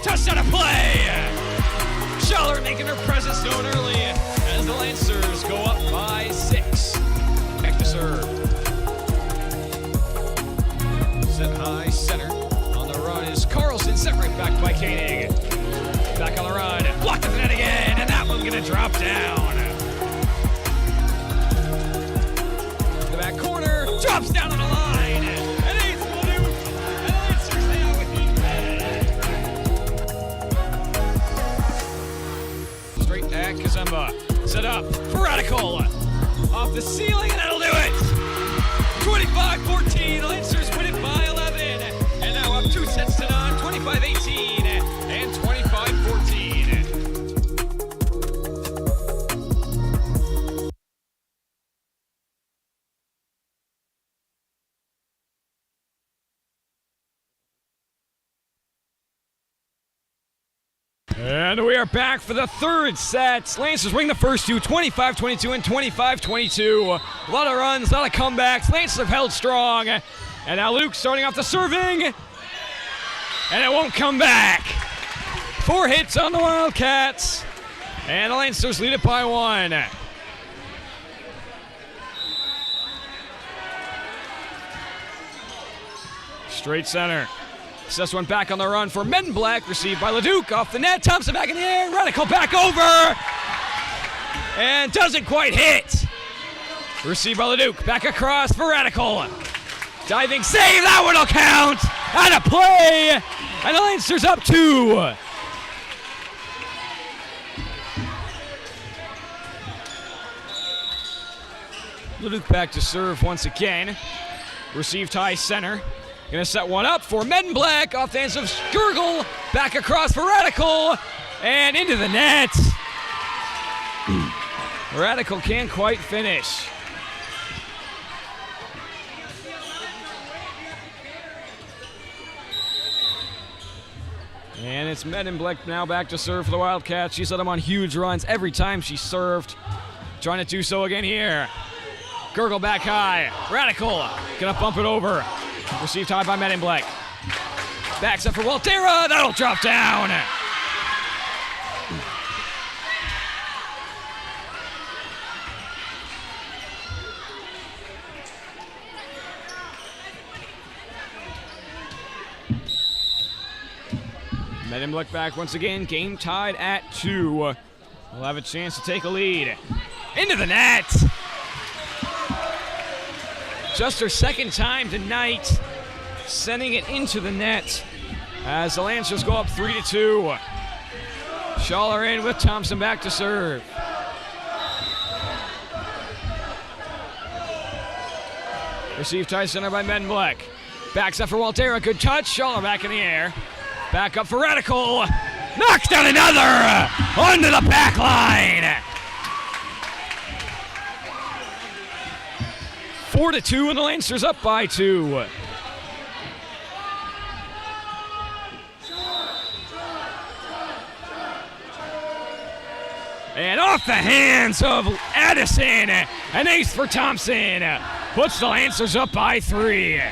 Touchdown to play! Schaller making her presence known early as the Lancers go up by 6. Back to serve. Set high, center. On the run is Carlson, set right back by Koenig. Back on the run, blocked at the net again, and that one gonna drop down. The back corner, drops down on the line. Kazemba set up for Radical off the ceiling, and that'll do it. 25-14, the Lancers win it by 11, and now up 2 sets to none, 25-18 and 25-14. And we are back for the third set. Lancers win the first two, 25-22 and 25-22. A lot of runs, a lot of comebacks. Lancers have held strong. And now Luke starting off the serving. And it won't come back. 4 hits on the Wildcats. And the Lancers lead it by 1. Straight center. This one back on the run for Men in Black, received by Leduc off the net. Thompson back in the air, Radical back over, and doesn't quite hit. Received by Leduc, back across for Radical. Diving save, that one will count. And a play, and the Lancers up 2. Leduc back to serve once again. Received high center. Gonna set one up for Men in Black. Offensive Gurgle. Back across for Radical. And into the net. Radical can't quite finish. And it's Men in Black now back to serve for the Wildcats. She's led them on huge runs every time she served. Trying to do so again here. Gurgle back high. Radical gonna bump it over. Received high by Men in Black. Backs up for Waltera. That'll drop down. Men in Black back once again. Game tied at 2. We'll have a chance to take a lead. Into the net. Just her second time tonight, sending it into the net as the Lancers go up 3-2. Schaller in with Thompson back to serve. Receive tie center by Menbleck. Backs up for Waltera. Good touch. Schaller back in the air. Back up for Radical. Knocks down another. Onto the back line. 4-2, and the Lancers up by 2. And off the hands of Addison. An ace for Thompson. Puts the Lancers up by 3.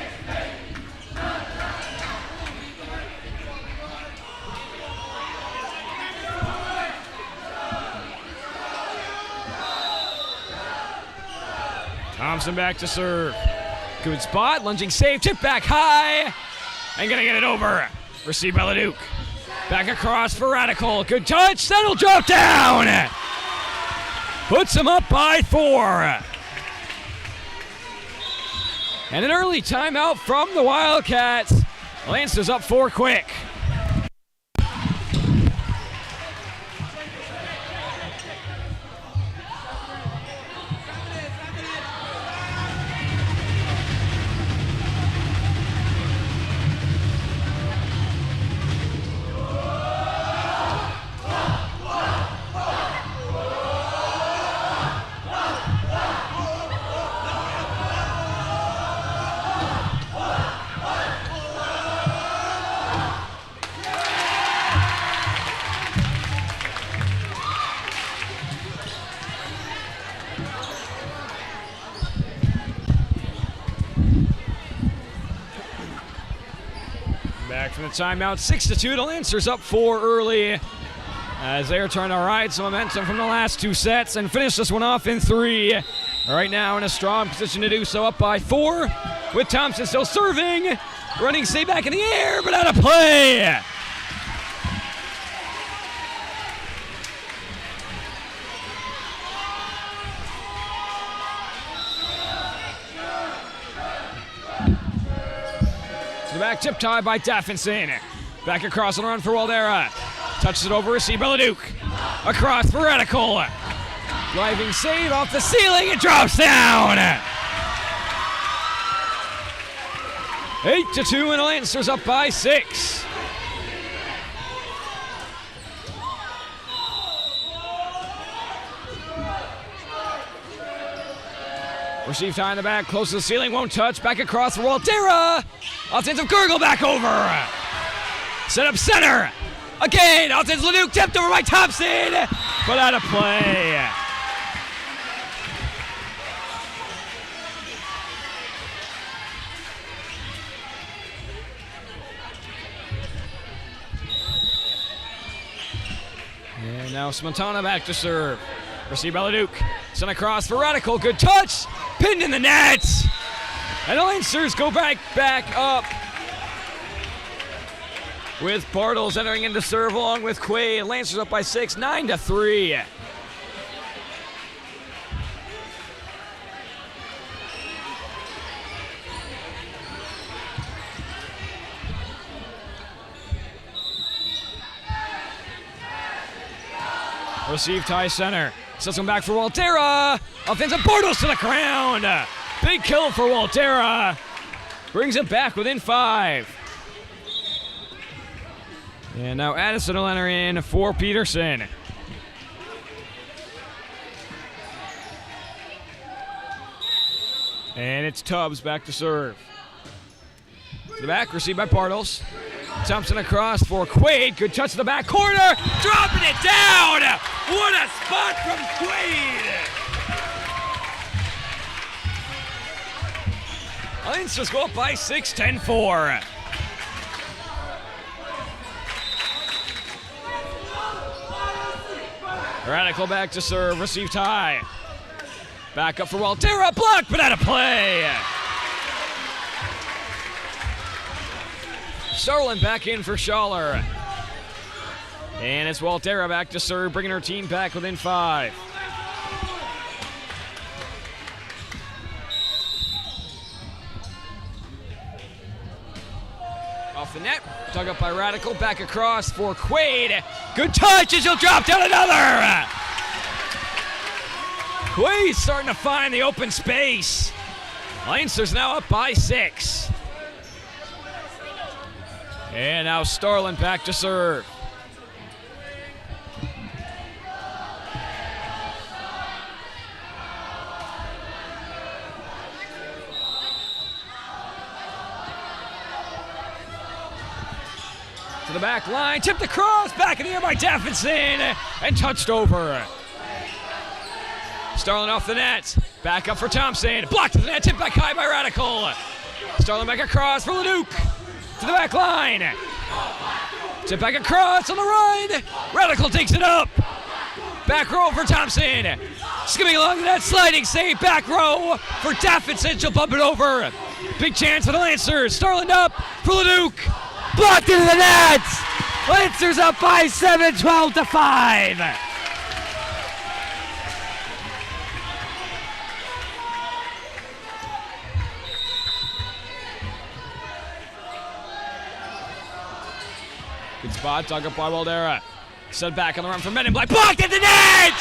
Thompson back to serve. Good spot, lunging save, tip back high. And gonna get it over. Received by Leduc. Back across for Radical. Good touch, that'll drop down. Puts him up by 4. And an early timeout from the Wildcats. Lancers up 4 quick. Back from the timeout, 6-2. The Lancers up 4 early as they are trying to ride some momentum from the last 2 sets and finish this one off in 3. Right now in a strong position to do so, up by 4 with Thompson still serving. Running save back in the air, but out of play. The back tip tie by Daffinson. Back across and run for Waldera. Touches it over, received by Leduc. Across for Radical. Driving save off the ceiling, it drops down. 8-2, and the Lancers up by 6. Receive tie in the back, close to the ceiling, won't touch. Back across for Waldera. Offensive gurgle back over. Set up center. Again, offensive Leduc tipped over by Thompson, but out of play. And now Smontana back to serve. Received by Leduc. Sent across for Radical. Good touch. Pinned in the net. And the Lancers go back up. With Bartles entering into serve along with Quaid. Lancers up by 6, 9-3. Receive tie center. Sets him back for Waldera. Offensive Bartles to the ground. Big kill for Waldera. Brings it back within 5. And now Addison will enter in for Peterson. And it's Tubbs back to serve. To the back, received by Bartles. Thompson across for Quaid. Good touch to the back corner. Dropping it down. What a spot from Quaid. Lancers go up by 6, 10-4. Radical back to serve. Receive tie. Back up for Waldera. Blocked, but out of play. Starlin back in for Schaller. And it's Waldera back to serve, bringing her team back within 5. Off the net, Dug up by Radical, back across for Quaid. Good touch as he'll drop down another. Quaid starting to find the open space. Leinster's now up by 6. And now Starlin back to serve. To the back line, tipped across, back in the air by Davidson, and touched over. Starlin off the net, back up for Thompson, blocked to the net, tipped back high by Radical. Starlin back across for Leduc, to the back line. Tip back across on the run, Radical takes it up. Back row for Thompson, skimming along the net, sliding save, back row for Davidson, she'll bump it over. Big chance for the Lancers, Starlin up for Leduc. Blocked into the net! Lancers up by 7, 12-5. Good spot, dug up by Waldera. Set back on the run for Men in Black. Blocked into the net!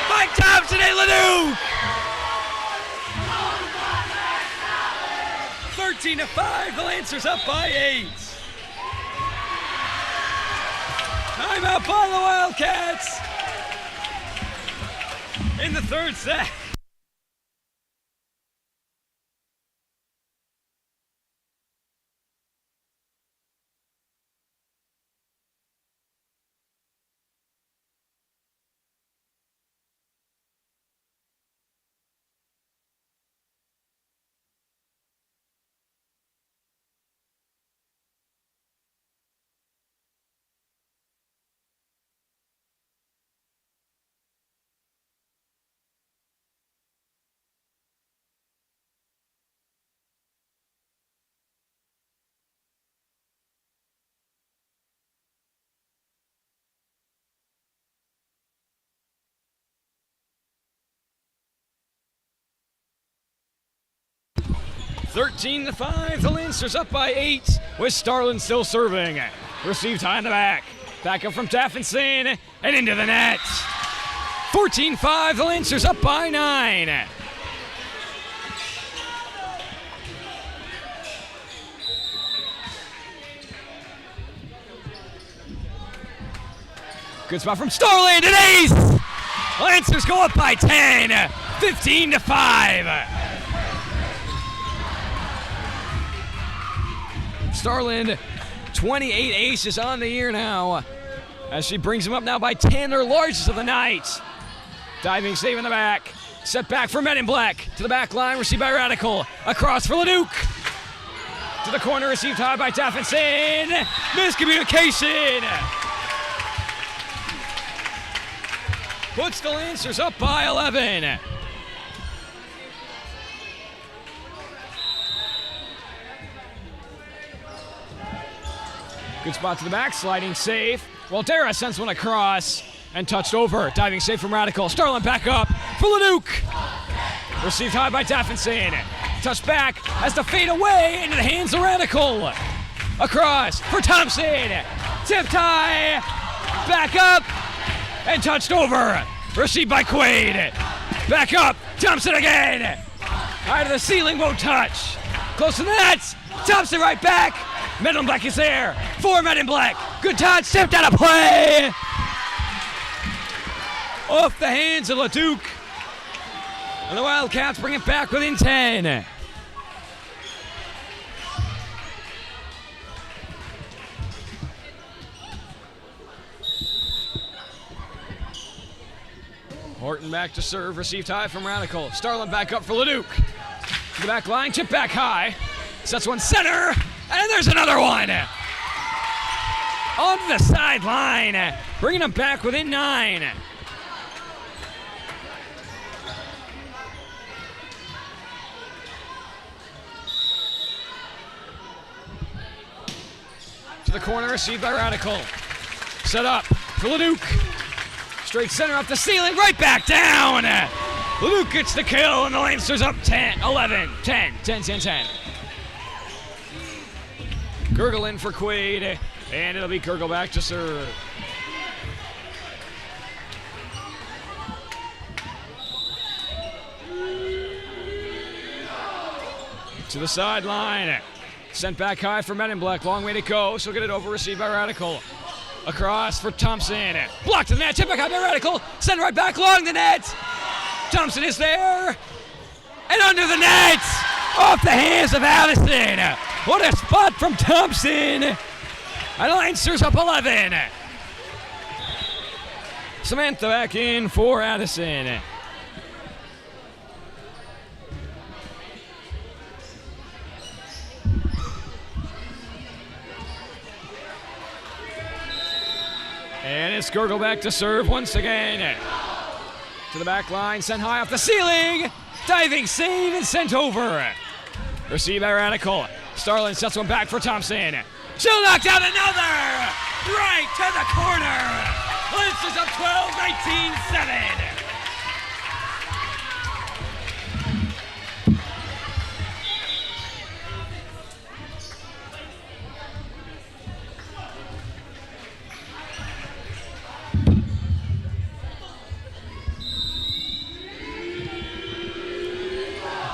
By Thompson and Leduc! 13-5, the Lancers up by 8. Timeout by the Wildcats in the third set. Thirteen to 5, the Lancers up by 8 with Starlin still serving. Received high in the back. Back up from Davidson and into the net. 14-5, the Lancers up by 9. Good spot from Starlin, an ace! Lancers go up by 10, 15-5. Starlin, 28 aces on the year now, as she brings him up now by 10, her largest of the night. Diving save in the back. Set back for Men in Black. To the back line, received by Radical. Across for Leduc. To the corner, received high by Davidson. Miscommunication. Puts the Lancers up by 11. Good spot to the back, sliding safe. Waldera sends one across and touched over. Diving safe from Radical. Starlin back up for Leduc. Received high by Davidson. Touched back has to fade away into the hands of Radical. Across for Thompson. Tipped high. Back up and touched over. Received by Quaid. Back up. Thompson again. High to the ceiling, won't touch. Close to the net. Thompson right back. Men in Black is there. 4 Men in Black. Good touch. Stepped out of play. Off the hands of Leduc. And the Wildcats bring it back within 10. Horton back to serve. Received high from Radical. Starlin back up for Leduc. To the back line. Chip back high. Sets one center. And there's another one. On the sideline. Bringing them back within 9. To the corner, received by Radical. Set up for Leduc. Straight center up the ceiling, right back down. Leduc gets the kill, and the Lancers up 10, 11, 10, 10, 10, 10. Gurgle in for Quaid. And it'll be Kurgle back to serve. To the sideline. Sent back high for Immanuel. Long way to go. She'll get it over. Received by Radical. Across for Thompson. Blocked to the net. Tip back high by Radical. Sent right back along the net. Thompson is there. And under the net. Off the hands of Addison. What a spot from Thompson. And the Lancers up 11. Samantha back in for Addison. And it's Gurgle back to serve once again. To the back line, sent high off the ceiling. Diving save and sent over. Received by Radical. Starlin sets one back for Thompson. She'll knock down another. Right to the corner. Lancers up 12, 19-7.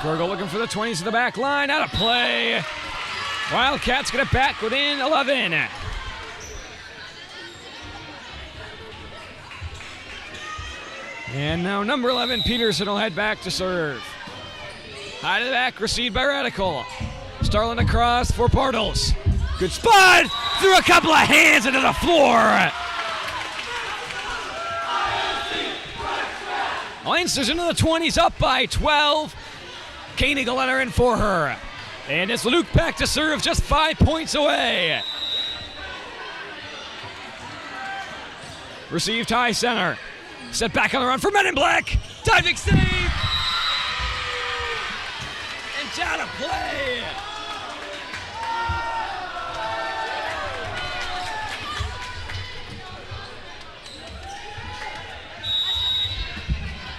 Gurgle looking for the 20s to the back line. Out of play. Wildcats get it back within 11. And now number 11, Peterson will head back to serve. High to the back, received by Radical. Starlin across for Bartles. Good spot. Threw a couple of hands into the floor. Lancers into the 20s, up by 12. Koenig will let her in for her. And it's Luke back to serve, just 5 points away. Received high center. Set back on the run for Men in Black. Diving save. And down to play.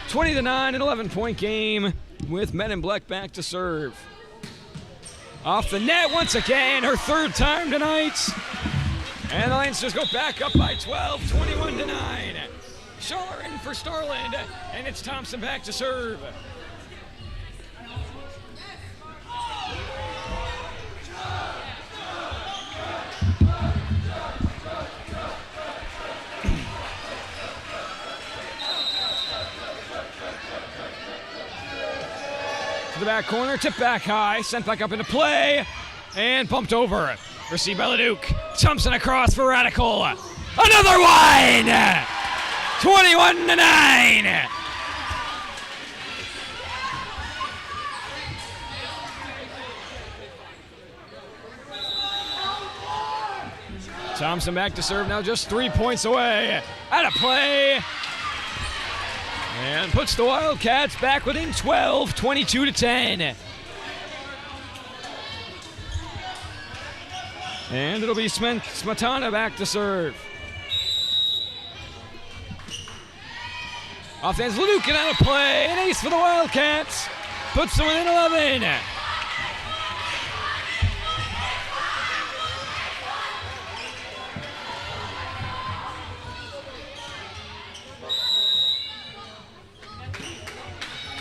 (20-9), an 11-point game with Men in Black back to serve. Off the net once again, her third time tonight. And the Lancers go back up by 12, 21-9. Schaller in for Starland, and it's Thompson back to serve. To the back corner, tip back high, sent back up into play, and bumped over. Received by Leduc. Thompson across for Radical. Another one! 21-9. Thompson back to serve now, just 3 points away. Out of play. And puts the Wildcats back within 12, 22-10. And it'll be Smetana back to serve. Offense, Lucan out of play. An ace for the Wildcats. Puts them within 11.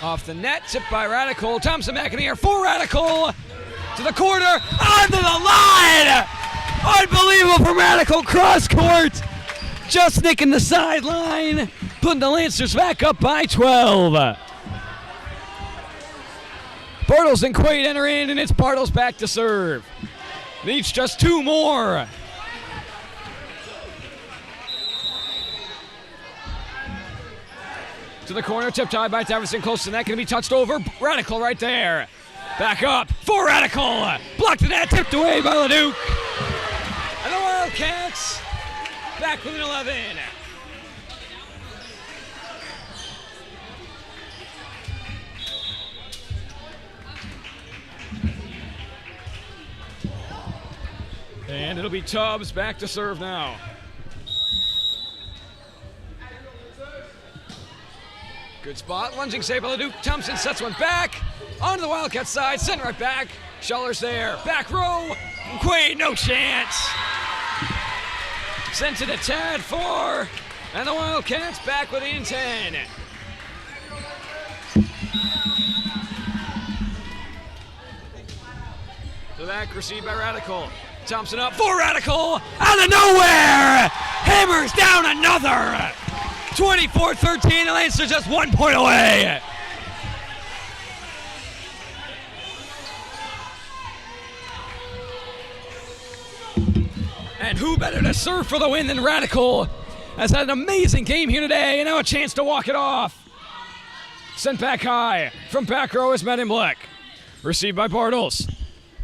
Off the net, tipped by Radical. Thompson back in the air for Radical. To the corner, onto the line! Unbelievable from Radical, cross court. Just nicking the sideline, putting the Lancers back up by 12. Bartles and Quaid enter in, and it's Bartles back to serve. Needs just two more. To the corner, tipped high by Davidson, close to the net, going to be touched over. Radical right there. Back up for Radical. Blocked the net, tipped away by Leduc. And the Wildcats back within 11. And it'll be Tubbs back to serve now. Good spot, lunging save by Leduc. Thompson sets one back. Onto the Wildcat side, sent right back. Schaller's there. Back row. Quaid, no chance. Sent to the Tad 4. And the Wildcats back within 10. The back received by Radical. Thompson up for Radical. Out of nowhere! Hammers down another! 24-13, the Lancers just 1 point away. And who better to serve for the win than Radical? Has had an amazing game here today, and now a chance to walk it off. Sent back high from back row is Men in Black. Received by Bartles.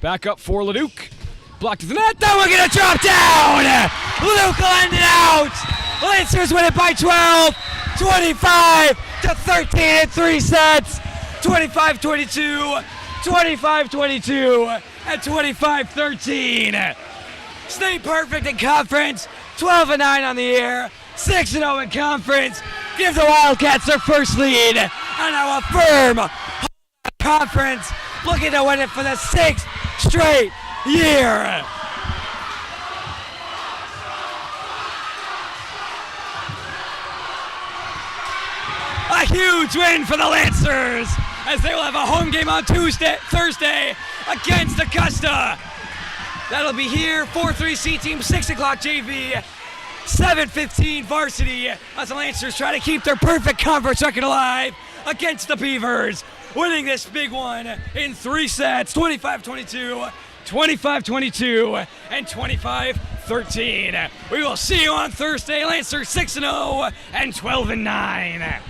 Back up for Leduc. Blocked to the net. Then we're going to drop down. Leduc will end it out. Lancers win it by 12. 25-13 in 3 sets. 25-22, 25-22, and 25-13. Stay perfect in conference. 12-9 on the year. 6-0 in conference. Give the Wildcats their first lead. And now a firm conference, looking to win it for the 6th straight year. A huge win for the Lancers, as they will have a home game on Thursday against Augusta. That'll be here, 4-3 C team, 6 o'clock JV, 7:15 Varsity, as the Lancers try to keep their perfect conference record alive against the Beavers, winning this big one in 3 sets, 25-22, 25-22, and 25-13. We will see you on Thursday. Lancers 6-0 and 12-9.